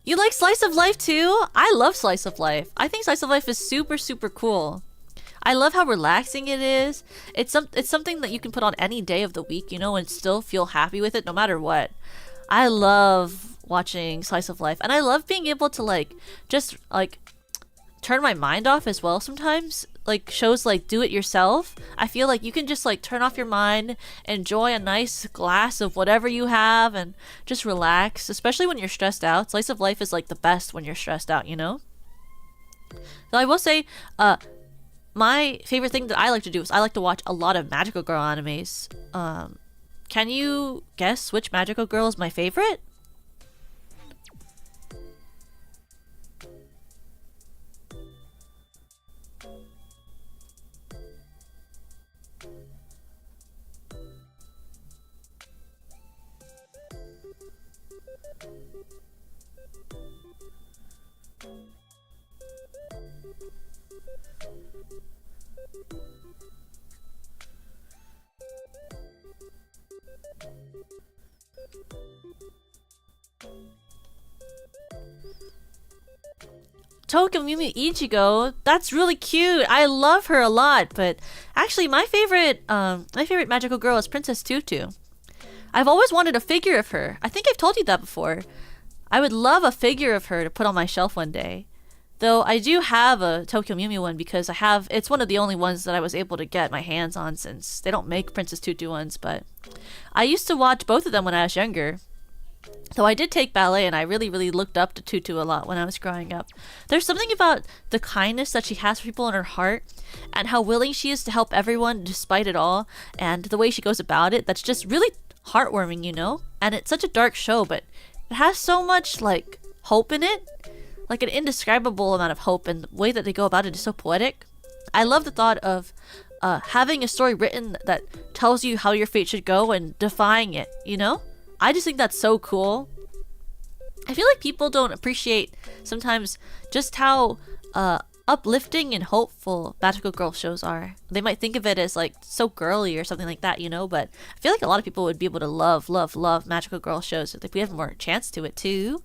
You like slice of life too? I love slice of life. I think slice of life is super, super cool. I love how relaxing it is. It's something that you can put on any day of the week, you know, and still feel happy with it no matter what. I love watching slice of life, and I love being able to like just like turn my mind off as well sometimes. Like shows like Do It Yourself, I feel like you can just like turn off your mind, enjoy a nice glass of whatever you have, and just relax, especially when you're stressed out. Slice of life is like the best when you're stressed out, you know? Though I will say, my favorite thing that I like to do is I like to watch a lot of magical girl animes. Can you guess which magical girl is my favorite? Tokyo Mimi Ichigo, that's really cute. I love her a lot, but actually my favorite magical girl is Princess Tutu. I've always wanted a figure of her. I think I've told you that before. I would love a figure of her to put on my shelf one day. Though I do have a Tokyo Mew Mew one because it's one of the only ones that I was able to get my hands on since they don't make Princess Tutu ones, but I used to watch both of them when I was younger. Though I did take ballet and I really, really looked up to Tutu a lot when I was growing up. There's something about the kindness that she has for people in her heart and how willing she is to help everyone despite it all and the way she goes about it that's just really heartwarming, you know? And it's such a dark show, but it has so much, like, hope in it. Like an indescribable amount of hope, and the way that they go about it is so poetic. I love the thought of having a story written that tells you how your fate should go and defying it, you know? I just think that's so cool. I feel like people don't appreciate sometimes just how uplifting and hopeful magical girl shows are. They might think of it as like so girly or something like that, you know, but I feel like a lot of people would be able to love magical girl shows if we have more chance to it too.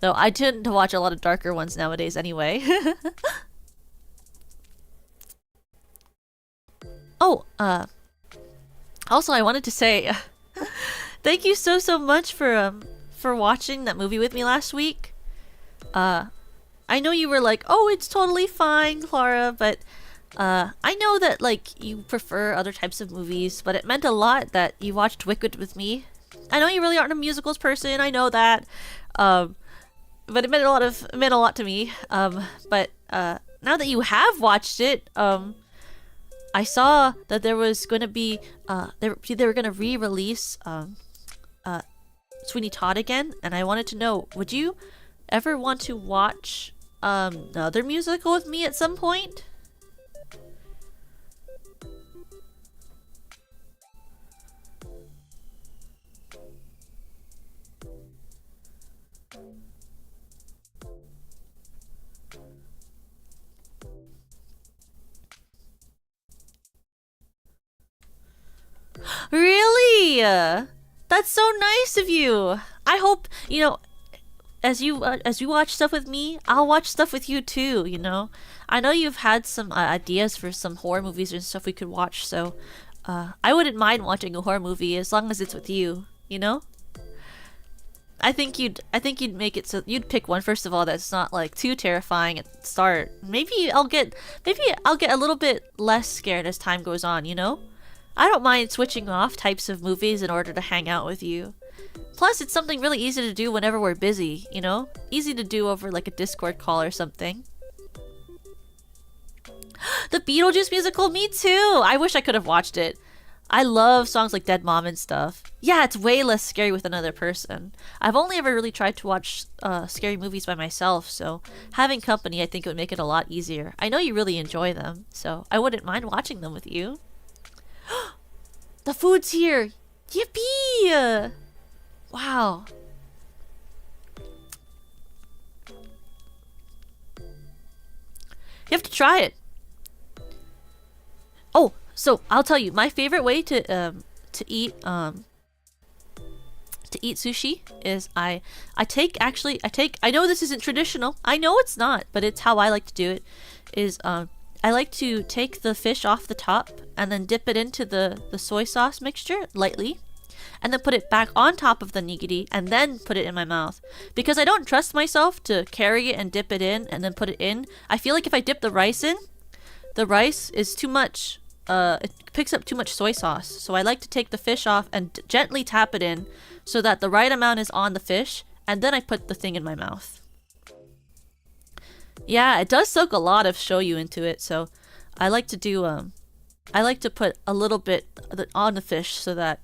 Though I tend to watch a lot of darker ones nowadays anyway. Oh, also I wanted to say thank you so much for watching that movie with me last week. I know you were like, "Oh, it's totally fine, Clara," but I know that like you prefer other types of movies, but it meant a lot that you watched Wicked with me. I know you really aren't a musicals person, I know that. But it meant a lot to me. But now that you have watched it, I saw that there was going to be they were going to re-release Sweeney Todd again, and I wanted to know, would you ever want to watch another musical with me at some point? Really? That's so nice of you. I hope, you know, as you watch stuff with me, I'll watch stuff with you too, you know? I know you've had some ideas for some horror movies and stuff we could watch, so I wouldn't mind watching a horror movie as long as it's with you, you know? I think you'd make it so you'd pick one first of all that's not like too terrifying at the start. Maybe I'll get a little bit less scared as time goes on, you know? I don't mind switching off types of movies in order to hang out with you. Plus, it's something really easy to do whenever we're busy, you know? Easy to do over like a Discord call or something. The Beetlejuice musical, me too! I wish I could have watched it. I love songs like Dead Mom and stuff. Yeah, it's way less scary with another person. I've only ever really tried to watch scary movies by myself, so having company I think would make it a lot easier. I know you really enjoy them, so I wouldn't mind watching them with you. The food's here! Yippee! Wow. You have to try it. Oh, so I'll tell you, my favorite way to eat eat sushi is I know this isn't traditional. I know it's not, but it's how I like to do it. Is I like to take the fish off the top and then dip it into the soy sauce mixture lightly, and then put it back on top of the nigiri and then put it in my mouth. Because I don't trust myself to carry it and dip it in and then put it in. I feel like if I dip the rice in, the rice is too much. It picks up too much soy sauce. So I like to take the fish off and gently tap it in so that the right amount is on the fish, and then I put the thing in my mouth. Yeah, it does soak a lot of shoyu into it, so I like to do I like to put a little bit on the fish so that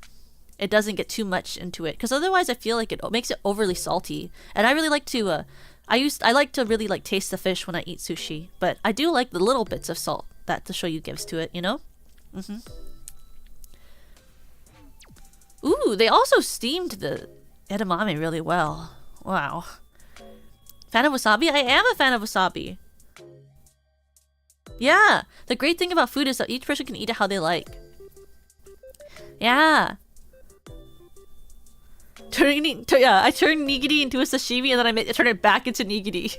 it doesn't get too much into it, because otherwise I feel like it makes it overly salty. And I really like to I like to really like taste the fish when I eat sushi, but I do like the little bits of salt that the shoyu gives to it, you know? Ooh, they also steamed the edamame really well. Wow. Fan of wasabi? I am a fan of wasabi. Yeah, the great thing about food is that each person can eat it how they like. Yeah. I turned nigiri into a sashimi and then I turn it back into nigiri.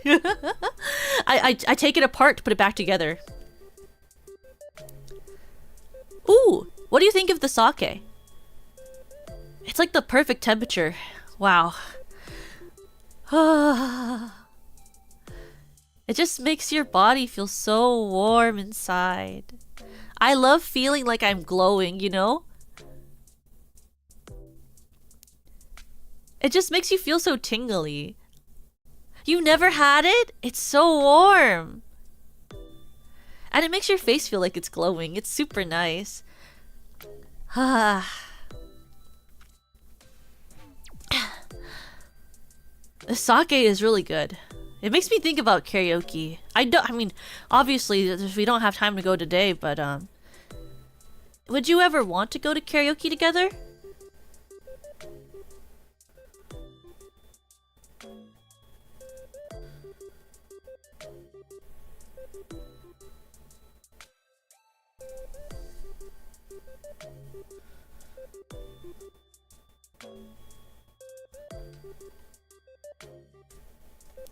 I take it apart to put it back together. Ooh, what do you think of the sake? It's like the perfect temperature. Wow. It just makes your body feel so warm inside. I love feeling like I'm glowing, you know? It just makes you feel so tingly. You've never had it? It's so warm. And it makes your face feel like it's glowing. It's super nice. The sake is really good. It makes me think about karaoke. I mean, obviously we don't have time to go today, but would you ever want to go to karaoke together?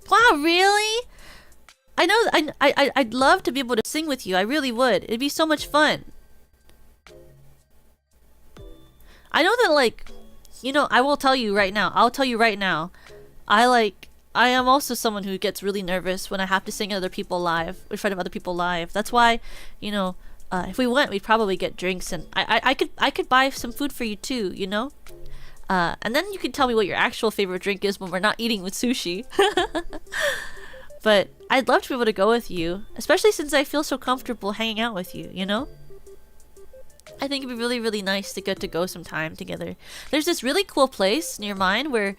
Wow, really? I know. I'd love to be able to sing with you. I really would. It'd be so much fun. I know that, like, you know, I will tell you right now. I'll tell you right now. I am also someone who gets really nervous when I have to sing in front of other people live. That's why, you know, if we went, we'd probably get drinks, and I could buy some food for you too. You know. And then you can tell me what your actual favorite drink is when we're not eating with sushi. But I'd love to be able to go with you, especially since I feel so comfortable hanging out with you, you know? I think it'd be really, really nice to get to go some time together. There's this really cool place near mine where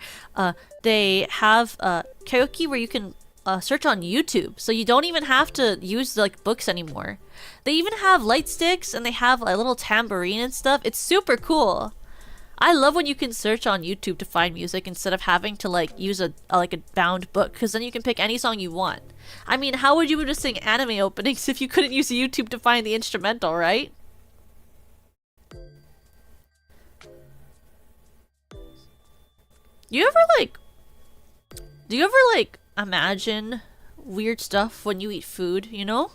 they have karaoke where you can search on YouTube. So you don't even have to use like books anymore. They even have light sticks and they have a little tambourine and stuff. It's super cool. I love when you can search on YouTube to find music instead of having to like use a bound book, because then you can pick any song you want. I mean, how would you just sing anime openings if you couldn't use YouTube to find the instrumental, right? Do you ever like imagine weird stuff when you eat food, you know?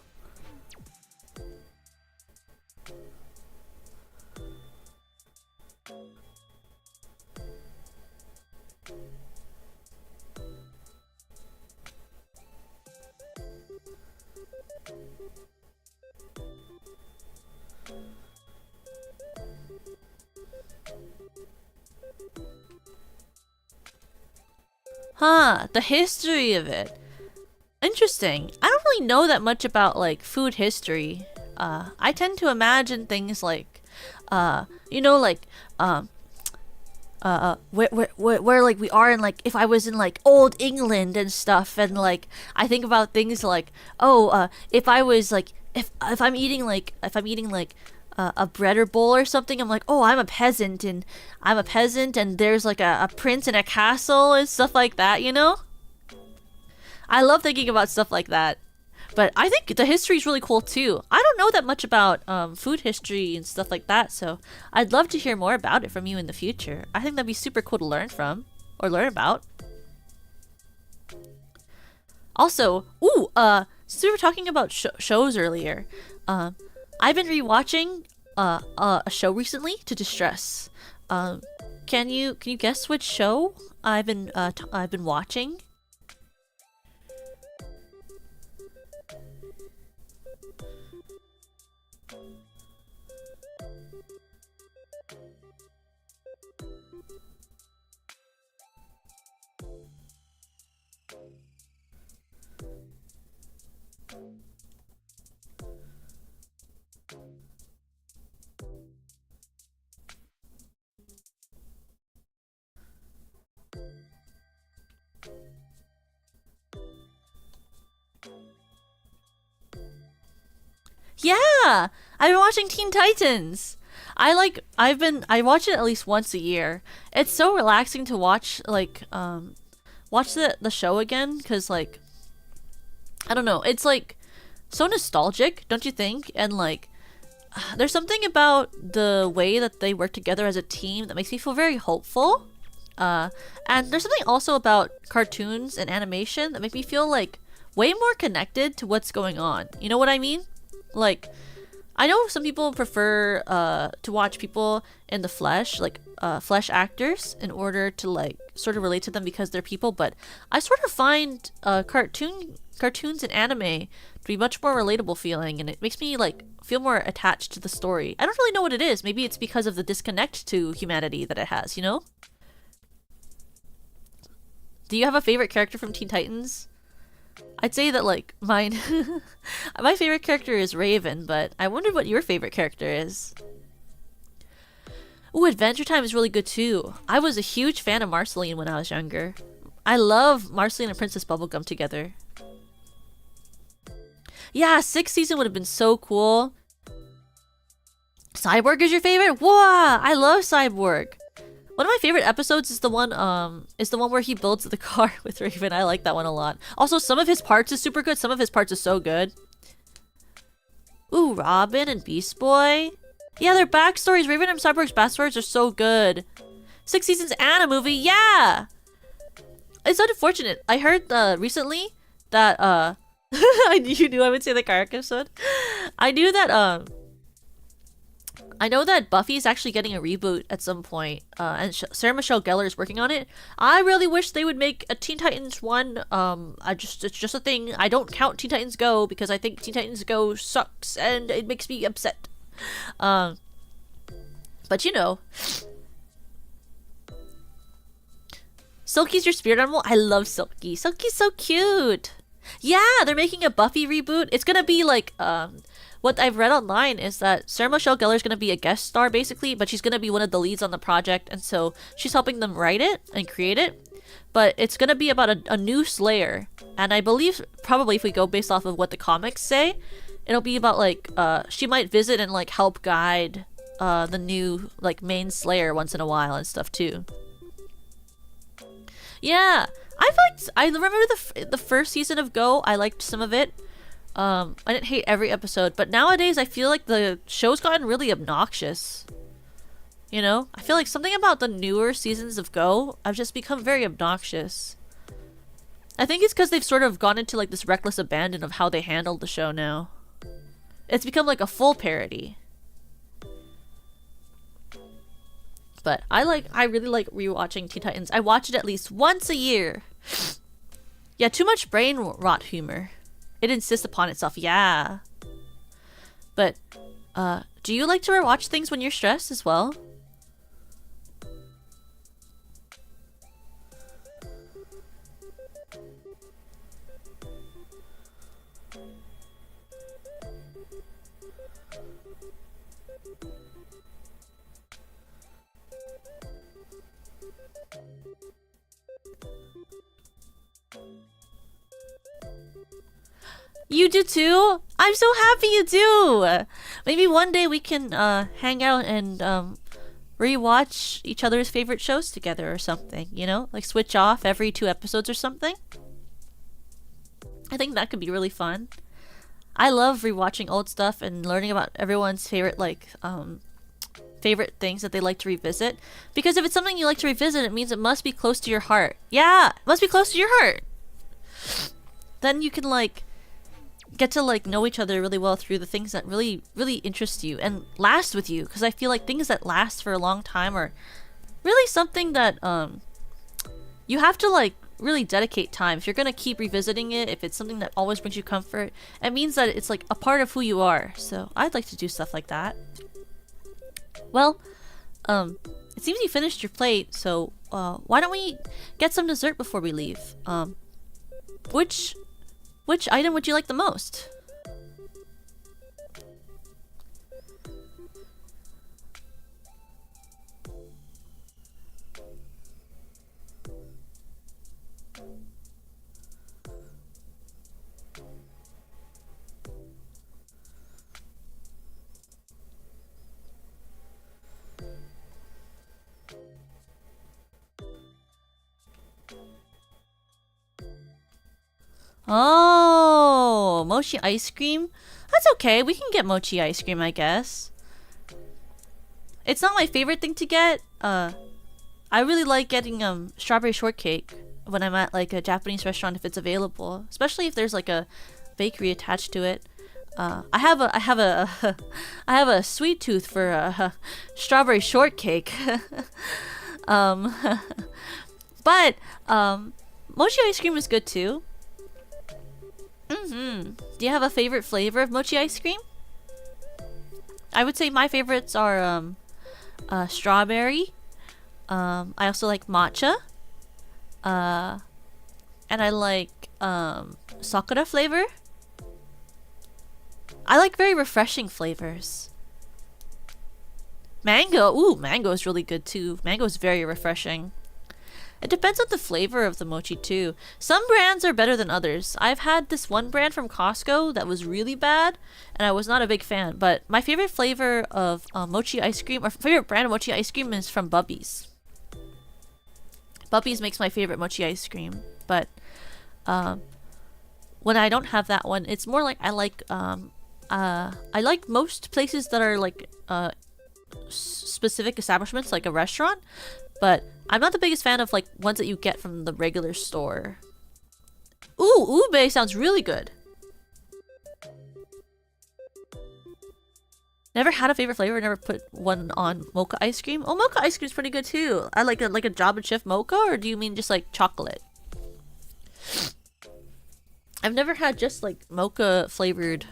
Huh, the history of it. Interesting. I don't really know that much about like food history. I tend to imagine things like, you know, like, where like we are in like, if I was in like old England and stuff, and like I think about things like, oh, if I was like, if I'm eating like a bread or bowl or something, I'm like, oh, I'm a peasant and there's like a prince in a castle and stuff like that, you know? I love thinking about stuff like that. But I think the history is really cool too. I don't know that much about food history and stuff like that, so I'd love to hear more about it from you in the future. I think that'd be super cool to learn from or learn about. Also, since we were talking about shows earlier, I've been rewatching a show recently to distress. Can you guess which show I've been watching? Yeah, I've been watching Teen Titans. I watch it at least once a year. It's so relaxing to watch watch the show again cuz like I don't know, it's like so nostalgic, don't you think? And like there's something about the way that they work together as a team that makes me feel very hopeful. And there's something also about cartoons and animation that make me feel like way more connected to what's going on. You know what I mean? Like, I know some people prefer to watch people in the flesh, like flesh actors, in order to like sort of relate to them because they're people. But I sort of find cartoons and anime to be much more relatable feeling, and it makes me like feel more attached to the story. I don't really know what it is. Maybe it's because of the disconnect to humanity that it has. You know? Do you have a favorite character from Teen Titans? I'd say that like mine my favorite character is Raven, but I wonder what your favorite character is. Ooh, Adventure Time is really good too. I was a huge fan of Marceline when I was younger. I love Marceline and Princess Bubblegum together. Yeah, 6th season would have been so cool. Cyborg is your favorite? Wow, I love Cyborg. One of my favorite episodes is the one where he builds the car with Raven. I like that one a lot. Also, some of his parts is super good. Some of his parts is so good. Ooh, Robin and Beast Boy. Yeah, their backstories. Raven and Cyborg's backstories are so good. 6 seasons and a movie. Yeah. It's unfortunate. I heard recently that you knew I would say the Karaoke episode. I know that Buffy's actually getting a reboot at some point, and Sarah Michelle Gellar is working on it. I really wish they would make a Teen Titans one. It's just a thing. I don't count Teen Titans Go because I think Teen Titans Go sucks and it makes me upset. But you know, Silky's your spirit animal. I love Silky. Silky's so cute. Yeah, they're making a Buffy reboot. It's gonna be like what I've read online is that Sarah Michelle Gellar is going to be a guest star, basically, but she's going to be one of the leads on the project, and so she's helping them write it and create it. But it's going to be about a new Slayer, and I believe, probably if we go based off of what the comics say, it'll be about, like, she might visit and, like, help guide the new, like, main Slayer once in a while and stuff, too. Yeah, I remember the first season of Go, I liked some of it. I didn't hate every episode, but nowadays I feel like the show's gotten really obnoxious. You know? I feel like something about the newer seasons of Go have just become very obnoxious. I think it's because they've sort of gone into like this reckless abandon of how they handled the show now. It's become like a full parody. But I really like rewatching Teen Titans. I watch it at least once a year. Yeah, too much brain rot humor. It insists upon itself, yeah. But, do you like to rewatch things when you're stressed as well? You do too? I'm so happy you do! Maybe one day we can hang out and rewatch each other's favorite shows together or something, you know? Like switch off every 2 episodes or something. I think that could be really fun. I love rewatching old stuff and learning about everyone's favorite favorite things that they like to revisit. Because if it's something you like to revisit, it means it must be close to your heart. Yeah, it must be close to your heart. Then you can get to know each other really well through the things that really interest you and last with you. Because I feel like things that last for a long time are really something that you have to really dedicate time. If you're gonna keep revisiting it, if it's something that always brings you comfort, it means that it's a part of who you are. So I'd like to do stuff like that. Well, it seems you finished your plate, so why don't we get some dessert before we leave? Which item would you like the most? Oh, mochi ice cream? That's okay. We can get mochi ice cream, I guess. It's not my favorite thing to get. I really like getting strawberry shortcake when I'm at a Japanese restaurant if it's available, especially if there's a bakery attached to it. I have a sweet tooth for strawberry shortcake. But mochi ice cream is good too. Do you have a favorite flavor of mochi ice cream? I would say my favorites are strawberry. I also like matcha. And I like sakura flavor. I like very refreshing flavors. Mango. Ooh, mango is really good too. Mango is very refreshing. It depends on the flavor of the mochi too. Some brands are better than others. I've had this one brand from Costco that was really bad, and I was not a big fan. But my favorite flavor of mochi ice cream, or favorite brand of mochi ice cream, is from Bubby's. Bubby's makes my favorite mochi ice cream. But when I don't have that one, it's more like I like most places that are specific establishments, like a restaurant. But I'm not the biggest fan of ones that you get from the regular store. Ooh, ube sounds really good. Never had a favorite flavor, never put one on mocha ice cream. Oh, mocha ice cream is pretty good too. I like a Java Chip mocha, or do you mean just chocolate? I've never had just mocha flavored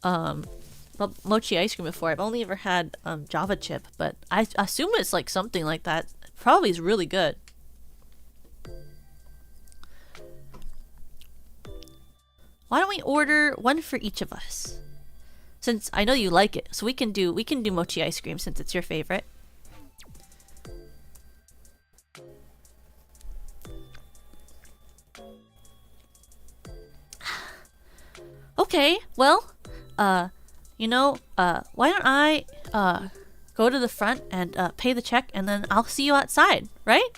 mochi ice cream before. I've only ever had Java Chip, but I assume it's something like that. Probably is really good. Why don't we order one for each of us? Since I know you like it, so we can do mochi ice cream since it's your favorite. Okay, well, why don't I go to the front and pay the check, and then I'll see you outside, right?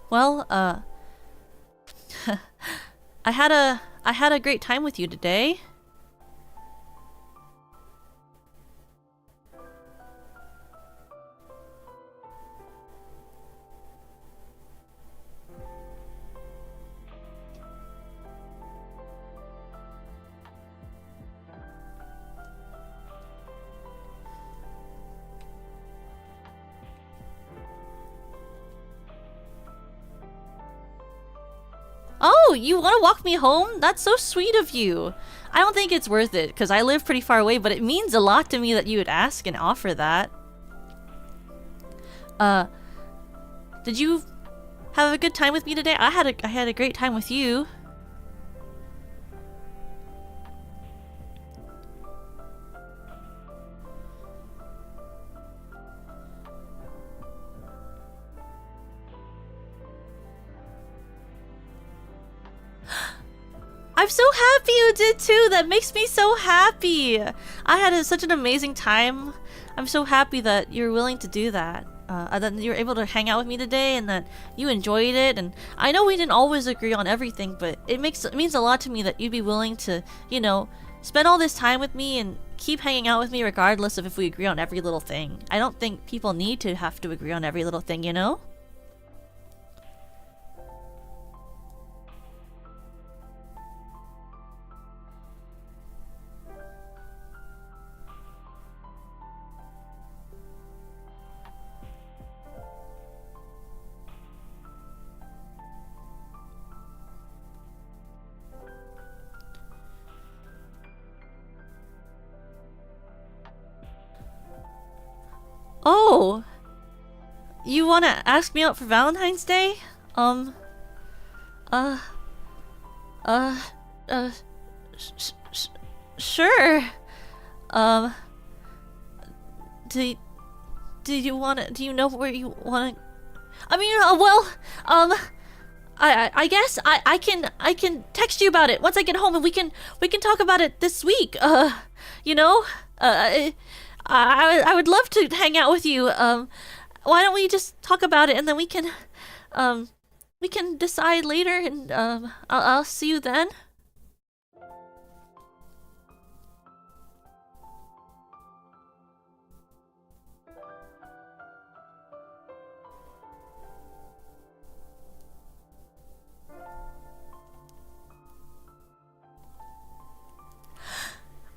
Well, I had a great time with you today. Oh, you want to walk me home? That's so sweet of you. I don't think it's worth it, because I live pretty far away, but it means a lot to me that you would ask and offer that. Did you have a good time with me today? I had a great time with you. I'm so happy you did too. That makes me so happy. I had such an amazing time. I'm so happy that you're willing to do that. That you were able to hang out with me today and that you enjoyed it. And I know we didn't always agree on everything, but it means a lot to me that you'd be willing to, you know, spend all this time with me and keep hanging out with me regardless of if we agree on every little thing. I don't think people need to have to agree on every little thing, you know? Oh! You wanna ask me out for Valentine's Day? Uh, sure. Do you know where you wanna... I mean, I guess I can text you about it once I get home and we can talk about it this week. You know? I would love to hang out with you. Why don't we just talk about it and then we can decide later and I'll see you then.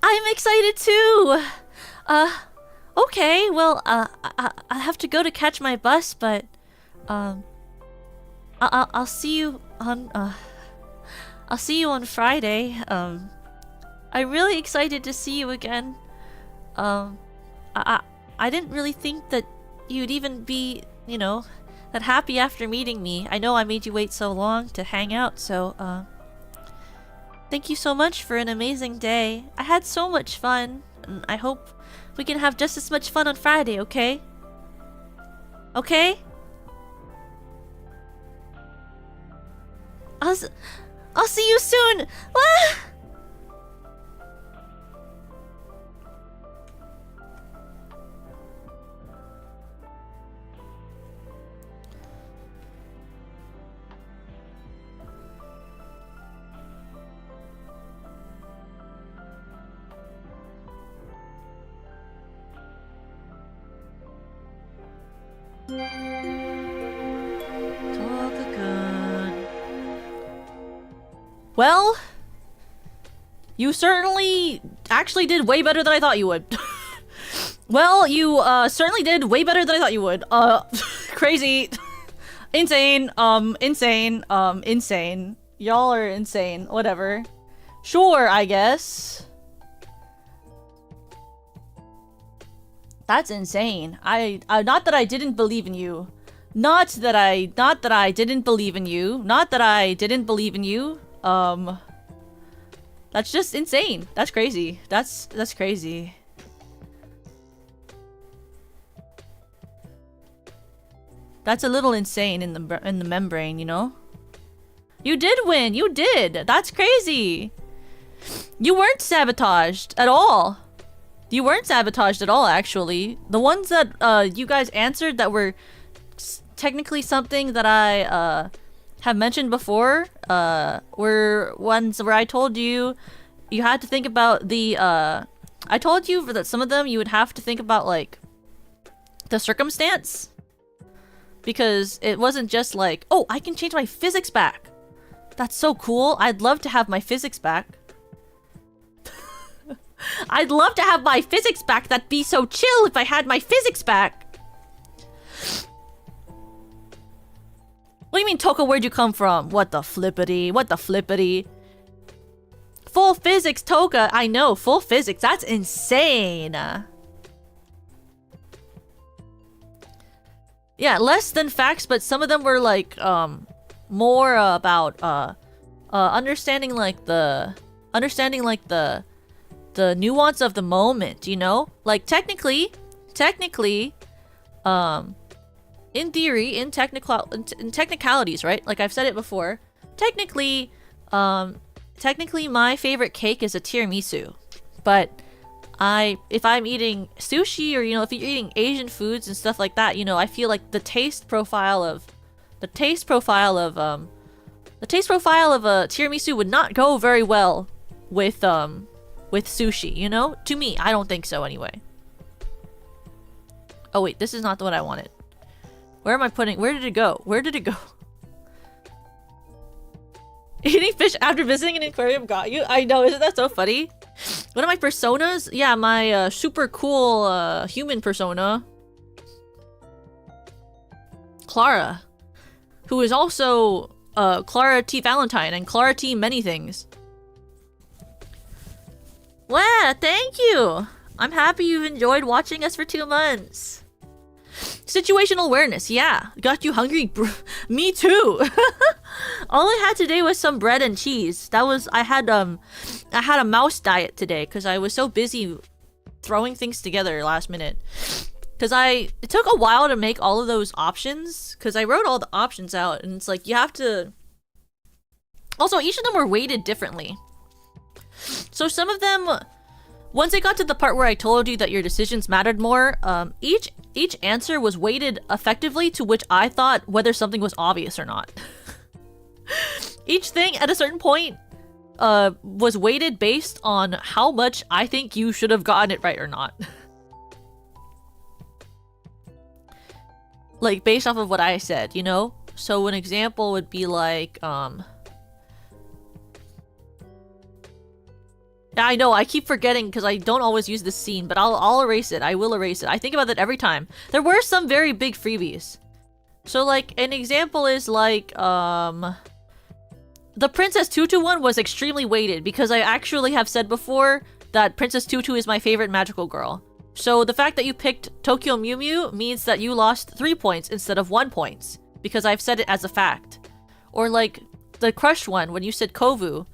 I'm excited too. Okay, well, I have to go to catch my bus, but, I'll see you on, I'll see you on Friday. I'm really excited to see you again. I didn't really think that you'd even be, you know, that happy after meeting me. I know I made you wait so long to hang out, so, thank you so much for an amazing day. I had so much fun, and I hope we can have just as much fun on Friday, okay? Okay? I'll see you soon! Ah! Well, you certainly actually did way better than I thought you would. Well, you certainly did way better than I thought you would. Crazy. Insane. Insane. Y'all are insane. Whatever. Sure, I guess. That's insane. Not that I didn't believe in you. Not that I didn't believe in you. Not that I didn't believe in you. That's just insane. That's crazy. That's crazy. That's a little insane in the membrane, you know? You did win. You did. That's crazy. You weren't sabotaged at all. You weren't sabotaged at all, actually. The ones that you guys answered that were technically something that I have mentioned before were ones where I told you had to think about the I told you that some of them you would have to think about like the circumstance, because it wasn't just like, oh, I can change my physics back. That's so cool. I'd love to have my physics back. I'd love to have my physics back. That'd be so chill if I had my physics back. What do you mean, Toka, where'd you come from? What the flippity? What the flippity? Full physics, Toka. I know, full physics. That's insane. Yeah, less than facts, but some of them were like, more about, understanding like the nuance of the moment, you know? Like, technically, in theory, in technicalities, right? Like I've said it before, technically, technically my favorite cake is a tiramisu, but if I'm eating sushi or, you know, if you're eating Asian foods and stuff like that, you know, I feel like the taste profile of a tiramisu would not go very well with sushi, you know? To me, I don't think so anyway. Oh wait, this is not what I wanted. Where am I putting? Where did it go? Where did it go? Eating fish after visiting an aquarium got you? I know, isn't that so funny? One of my personas? Yeah, my super cool human persona. Clara. Who is also Clara T. Valentine and Clara T. many things. Wow, thank you! I'm happy you've enjoyed watching us for 2 months. Situational awareness, yeah. Got you hungry? Me too! All I had today was some bread and cheese. I had a mouse diet today because I was so busy throwing things together last minute. Because it took a while to make all of those options, because I wrote all the options out, and it's like, you have to... Also, each of them were weighted differently. So some of them, once I got to the part where I told you that your decisions mattered more, each answer was weighted effectively to which I thought whether something was obvious or not. Each thing at a certain point was weighted based on how much I think you should have gotten it right or not. Like, based off of what I said, you know? So an example would be like, I know, I keep forgetting because I don't always use this scene, but I'll erase it. I will erase it. I think about that every time. There were some very big freebies. So, like, an example is like, the Princess Tutu one was extremely weighted because I actually have said before that Princess Tutu is my favorite magical girl. So the fact that you picked Tokyo Mew Mew means that you lost 3 points instead of 1 point, because I've said it as a fact. Or like the Crush one, when you said Kovu,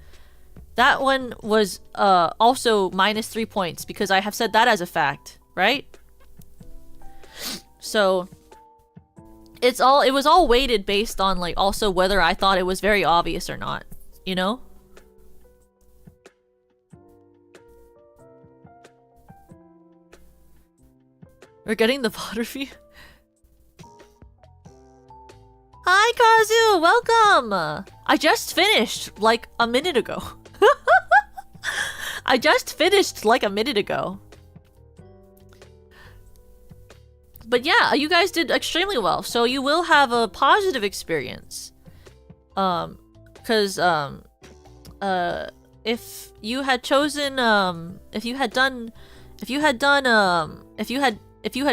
that one was also minus 3 points because I have said that as a fact, right? So it was all weighted based on like also whether I thought it was very obvious or not, you know? We're getting the pottery. Hi, Kazu! Welcome! I just finished, like, a minute ago. I just finished, like, a minute ago. But yeah, you guys did extremely well, so you will have a positive experience. Because, if you had chosen, if you had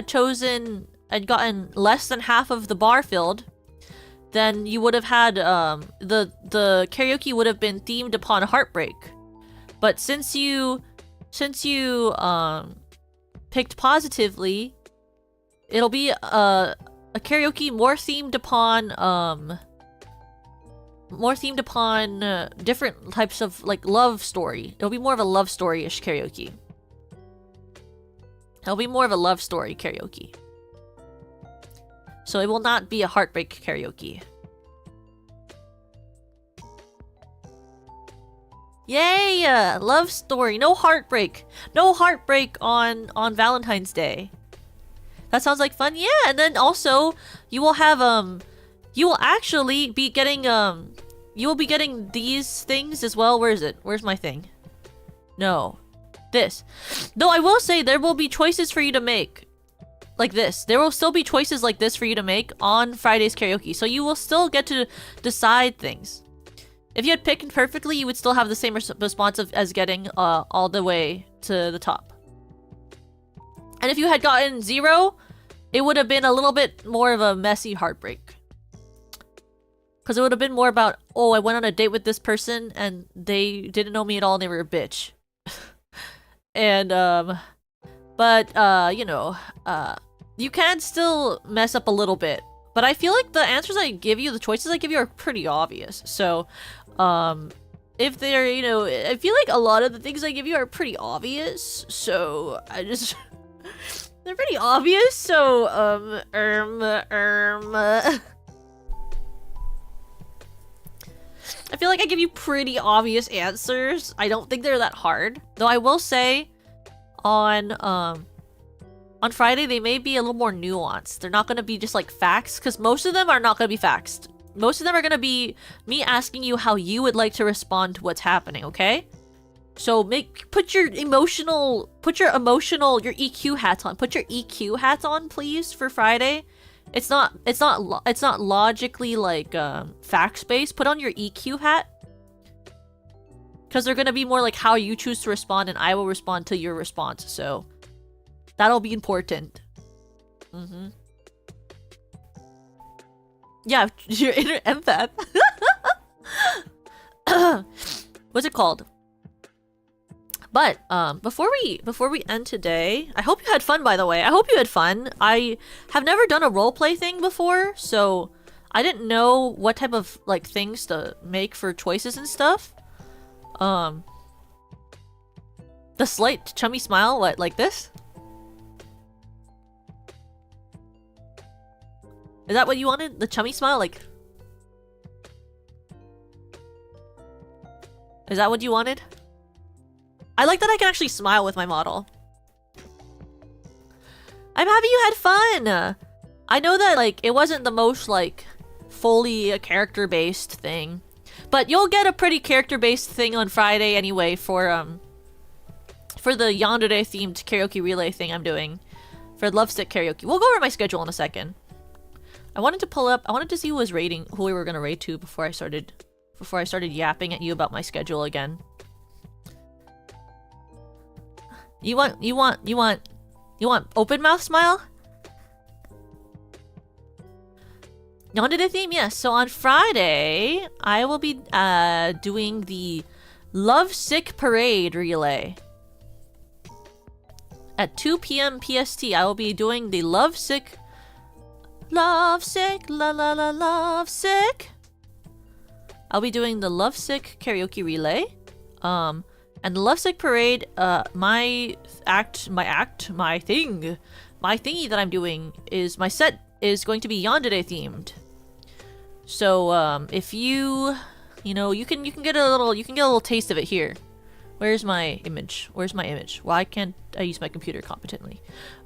chosen and gotten less than half of the bar filled, then you would have had, the karaoke would have been themed upon heartbreak. But since you picked positively, it'll be a karaoke more themed upon different types of like love story. It'll be more of a love story-ish karaoke. It'll be more of a love story karaoke. So it will not be a heartbreak karaoke. Yay! Love story. No heartbreak. No heartbreak on Valentine's Day. That sounds like fun. Yeah, and then also you will have you will actually be getting you will be getting these things as well. Where is it? Where's my thing? No. This. Though I will say there will be choices for you to make. Like this. There will still be choices like this for you to make on Friday's karaoke. So you will still get to decide things. If you had picked perfectly, you would still have the same response as getting all the way to the top. And if you had gotten 0, it would have been a little bit more of a messy heartbreak. Because it would have been more about, oh, I went on a date with this person and they didn't know me at all and they were a bitch. And, you know, you can still mess up a little bit. But I feel like the answers I give you, the choices I give you are pretty obvious. So, if they're, you know, I feel like a lot of the things I give you are pretty obvious. So, I just... they're pretty obvious, so, I feel feel like I give you pretty obvious answers. I don't think they're that hard. Though I will say on Friday they may be a little more nuanced. They're not gonna be just like facts, because most of them are not gonna be facts. Most of them are gonna be me asking you how you would like to respond to what's happening, okay? So put your EQ hats on. Put your EQ hats on, please, for Friday. It's not logically like facts based. Put on your EQ hat, because they're gonna be more like how you choose to respond, and I will respond to your response. So that'll be important. Yeah, your inner empath. What's it called? But before we end today, I hope you had fun, by the way. I hope you had fun. I have never done a roleplay thing before, so I didn't know what type of like things to make for choices and stuff. The slight chummy smile, what, like this? Is that what you wanted? The chummy smile, like? Is that what you wanted? I like that I can actually smile with my model. I'm happy you had fun! I know that, like, it wasn't the most, like, fully a character-based thing. But you'll get a pretty character-based thing on Friday anyway for the Yandere-themed karaoke relay thing I'm doing. For Lovesick Karaoke. We'll go over my schedule in a second. I wanted to see who we were gonna raid to before I started yapping at you about my schedule again. You want open mouth smile? Yandere theme? Yes. So on Friday, I will be doing the Lovesick Parade relay. At 2 p.m. PST, I will be doing the Lovesick, la la la lovesick. I'll be doing the Lovesick karaoke relay. And the Lovesick Parade, my thingy that I'm doing is, my set is going to be Yandere themed. So, if you can get a little taste of it here. Where's my image? Why can't I use my computer competently?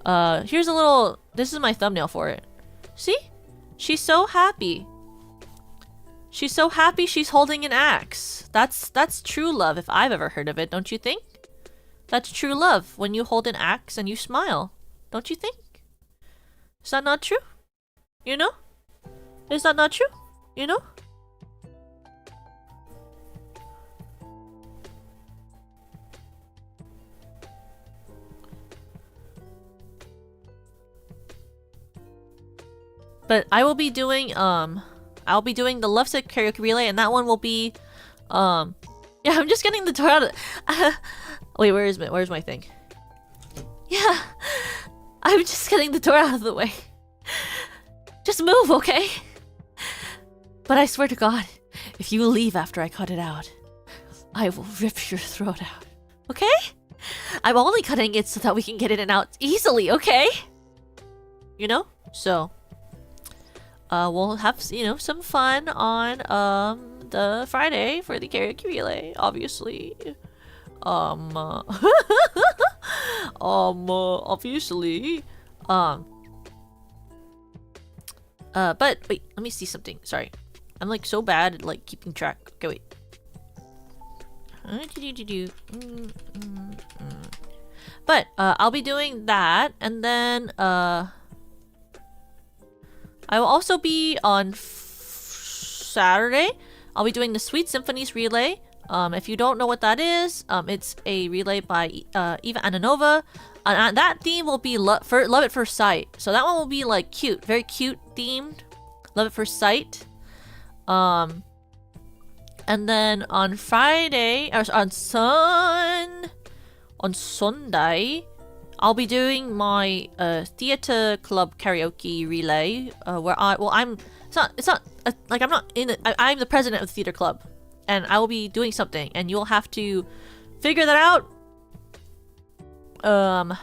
Here's a little, this is my thumbnail for it. See? She's so happy. She's so happy she's holding an axe. That's true love if I've ever heard of it, don't you think? That's true love, when you hold an axe and you smile. Don't you think? Is that not true? You know? Is that not true? You know? But I will be doing I'll be doing the Lovesick karaoke relay, and that one will be yeah, I'm just getting the door out of wait, where's my thing? Yeah, I'm just getting the door out of the way. Just move, okay? But I swear to God, if you leave after I cut it out, I will rip your throat out. Okay? I'm only cutting it so that we can get in and out easily, okay? You know? So we'll have, some fun on the Friday for the karaoke relay, obviously. Obviously. But wait, let me see something. Sorry. I'm like so bad at like keeping track. Okay, wait. But I'll be doing that, and then I will also be on Saturday. I'll be doing the Sweet Symphonies relay. If you don't know what that is, it's a relay by Eva Ananova. And that theme will be Love at First Sight. So that one will be like cute, very cute themed. Love at First Sight. And then on Friday, or on Sunday, I'll be doing my theater club karaoke relay, where I'm the president of the theater club, and I will be doing something, and you'll have to figure that out. Well,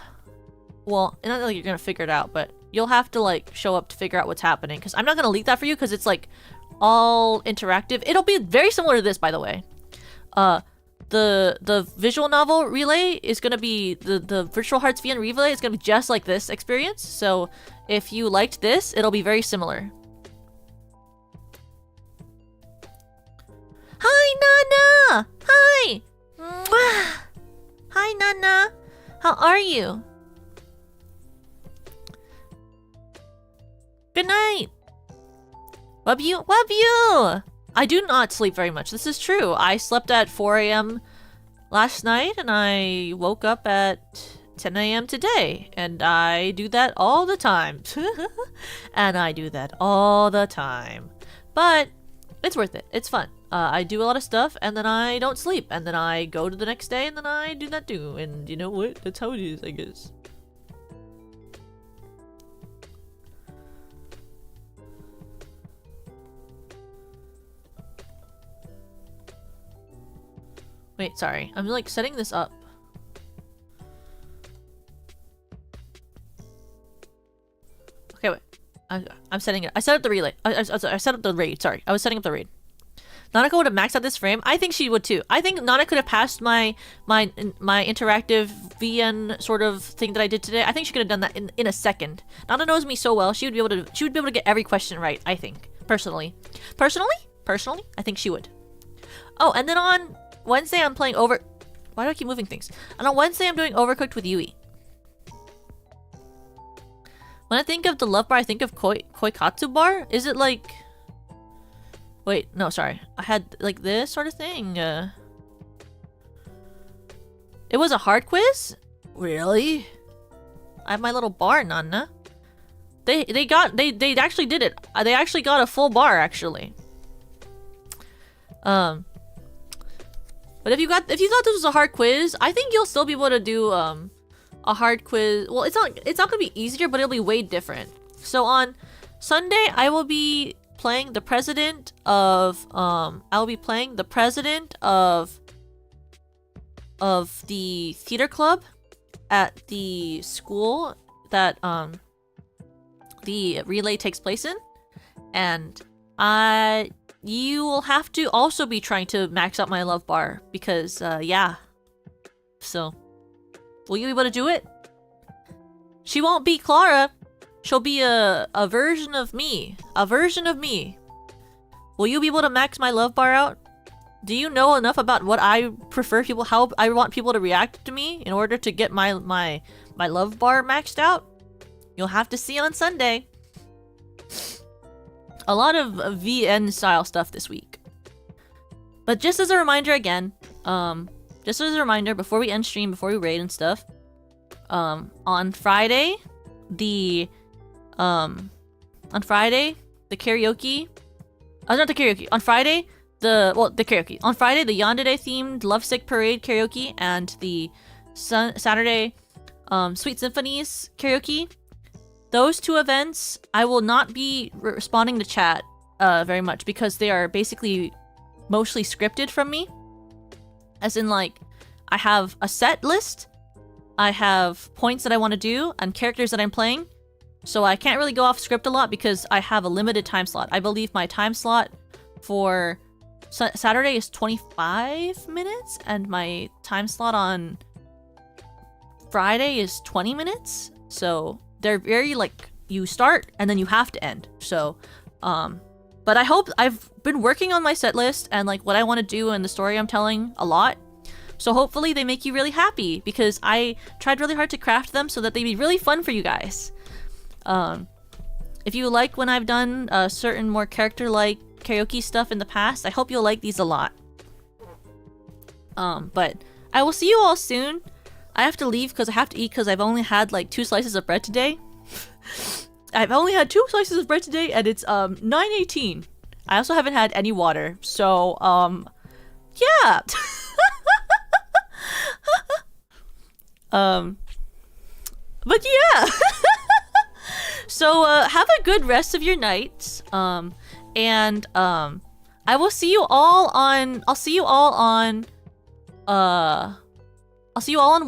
not like you're gonna figure it out, but you'll have to like show up to figure out what's happening, because I'm not gonna leak that for you, because it's like all interactive. It'll be very similar to this, by the way. The visual novel relay is gonna be the Virtual Hearts VN relay is gonna be just like this experience. So if you liked this, it'll be very similar. Hi, Nana! Hi! Mwah! Hi, Nana! How are you? Good night! Love you! Love you! I do not sleep very much. This is true. I slept at 4 a.m. last night and I woke up at 10 a.m. today. And I do that all the time. And I do that all the time. But it's worth it. It's fun. I do a lot of stuff and then I don't sleep. And then I go to the next day and then I do that too. And you know what? That's how it is, I guess. Wait, sorry. I'm like setting this up. Okay, wait. I'm setting it. I set up the relay. I set up the raid. Sorry, I was setting up the raid. Nanako would have maxed out this frame. I think she would too. I think Nana could have passed my interactive VN sort of thing that I did today. I think she could have done that in a second. Nana knows me so well. She would be able to get every question right. I think personally, I think she would. Oh, and then on Wednesday I'm playing Why do I keep moving things? And on Wednesday I'm doing Overcooked with Yui. When I think of the love bar, I think of Koikatsu bar. Is it like... Wait, no, sorry. I had like this sort of thing. It was a hard quiz? Really? I have my little bar, Nana. They actually did it. They actually got a full bar, actually. But if you thought this was a hard quiz, I think you'll still be able to do a hard quiz. Well, it's not gonna be easier, but it'll be way different. So on Sunday, I will be playing the president of the theater club at the school that the relay takes place in, and you will have to also be trying to max out my love bar because yeah. So will you be able to do it? She won't be Clara. She'll be a version of me. A version of me. Will you be able to max my love bar out? Do you know enough about what I prefer people, how I want people to react to me in order to get my love bar maxed out? You'll have to see on Sunday. A lot of VN style stuff this week. But just as a reminder again, before we end stream, before we raid and stuff, on Friday, the karaoke, not the karaoke, on Friday, the karaoke. On Friday, the Yandere themed Lovesick Parade karaoke and the Saturday, Sweet Symphonies karaoke. Those two events, I will not be responding to chat very much because they are basically mostly scripted from me. As in, like, I have a set list, I have points that I want to do, and characters that I'm playing. So I can't really go off script a lot because I have a limited time slot. I believe my time slot for Saturday is 25 minutes, and my time slot on Friday is 20 minutes. So they're very, like, you start and then you have to end. So, but I hope I've been working on my set list and, like, what I want to do and the story I'm telling a lot. So hopefully they make you really happy because I tried really hard to craft them so that they'd be really fun for you guys. If you like when I've done certain more character-like karaoke stuff in the past, I hope you'll like these a lot. But I will see you all soon. I have to leave because I have to eat because I've only had like 2 slices of bread today. I've only had 2 slices of bread today and it's 9:18. I also haven't had any water. So yeah. But yeah. So have a good rest of your night. And I will see you all on I'll see you all on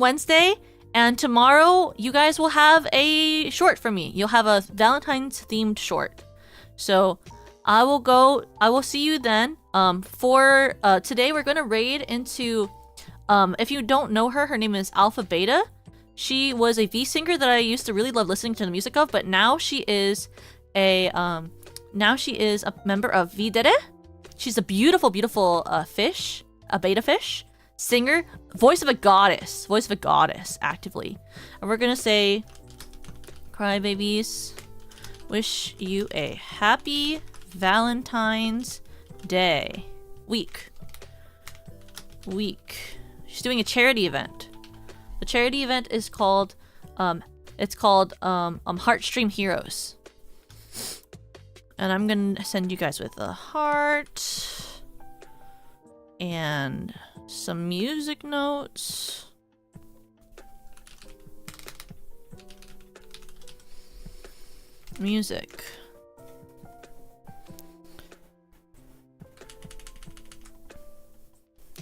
Wednesday, and tomorrow you guys will have a short from me. You'll have a Valentine's themed short. So I will see you then. For today we're gonna raid into if you don't know her, her name is Alpha Beta. She was a V singer that I used to really love listening to the music of, but now she is a member of Videre. She's a beautiful, beautiful fish, a beta fish, singer, voice of a goddess, actively. And we're gonna say, Crybabies, wish you a happy Valentine's Day week. She's doing a charity event. The charity event is called Heartstream Heroes. And I'm gonna send you guys with a heart and some music notes. Music.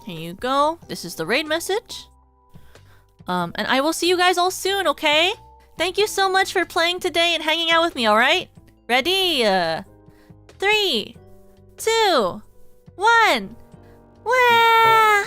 Here you go. This is the raid message. And I will see you guys all soon, okay? Thank you so much for playing today and hanging out with me, alright? Ready? 3, 2, 1. Wah!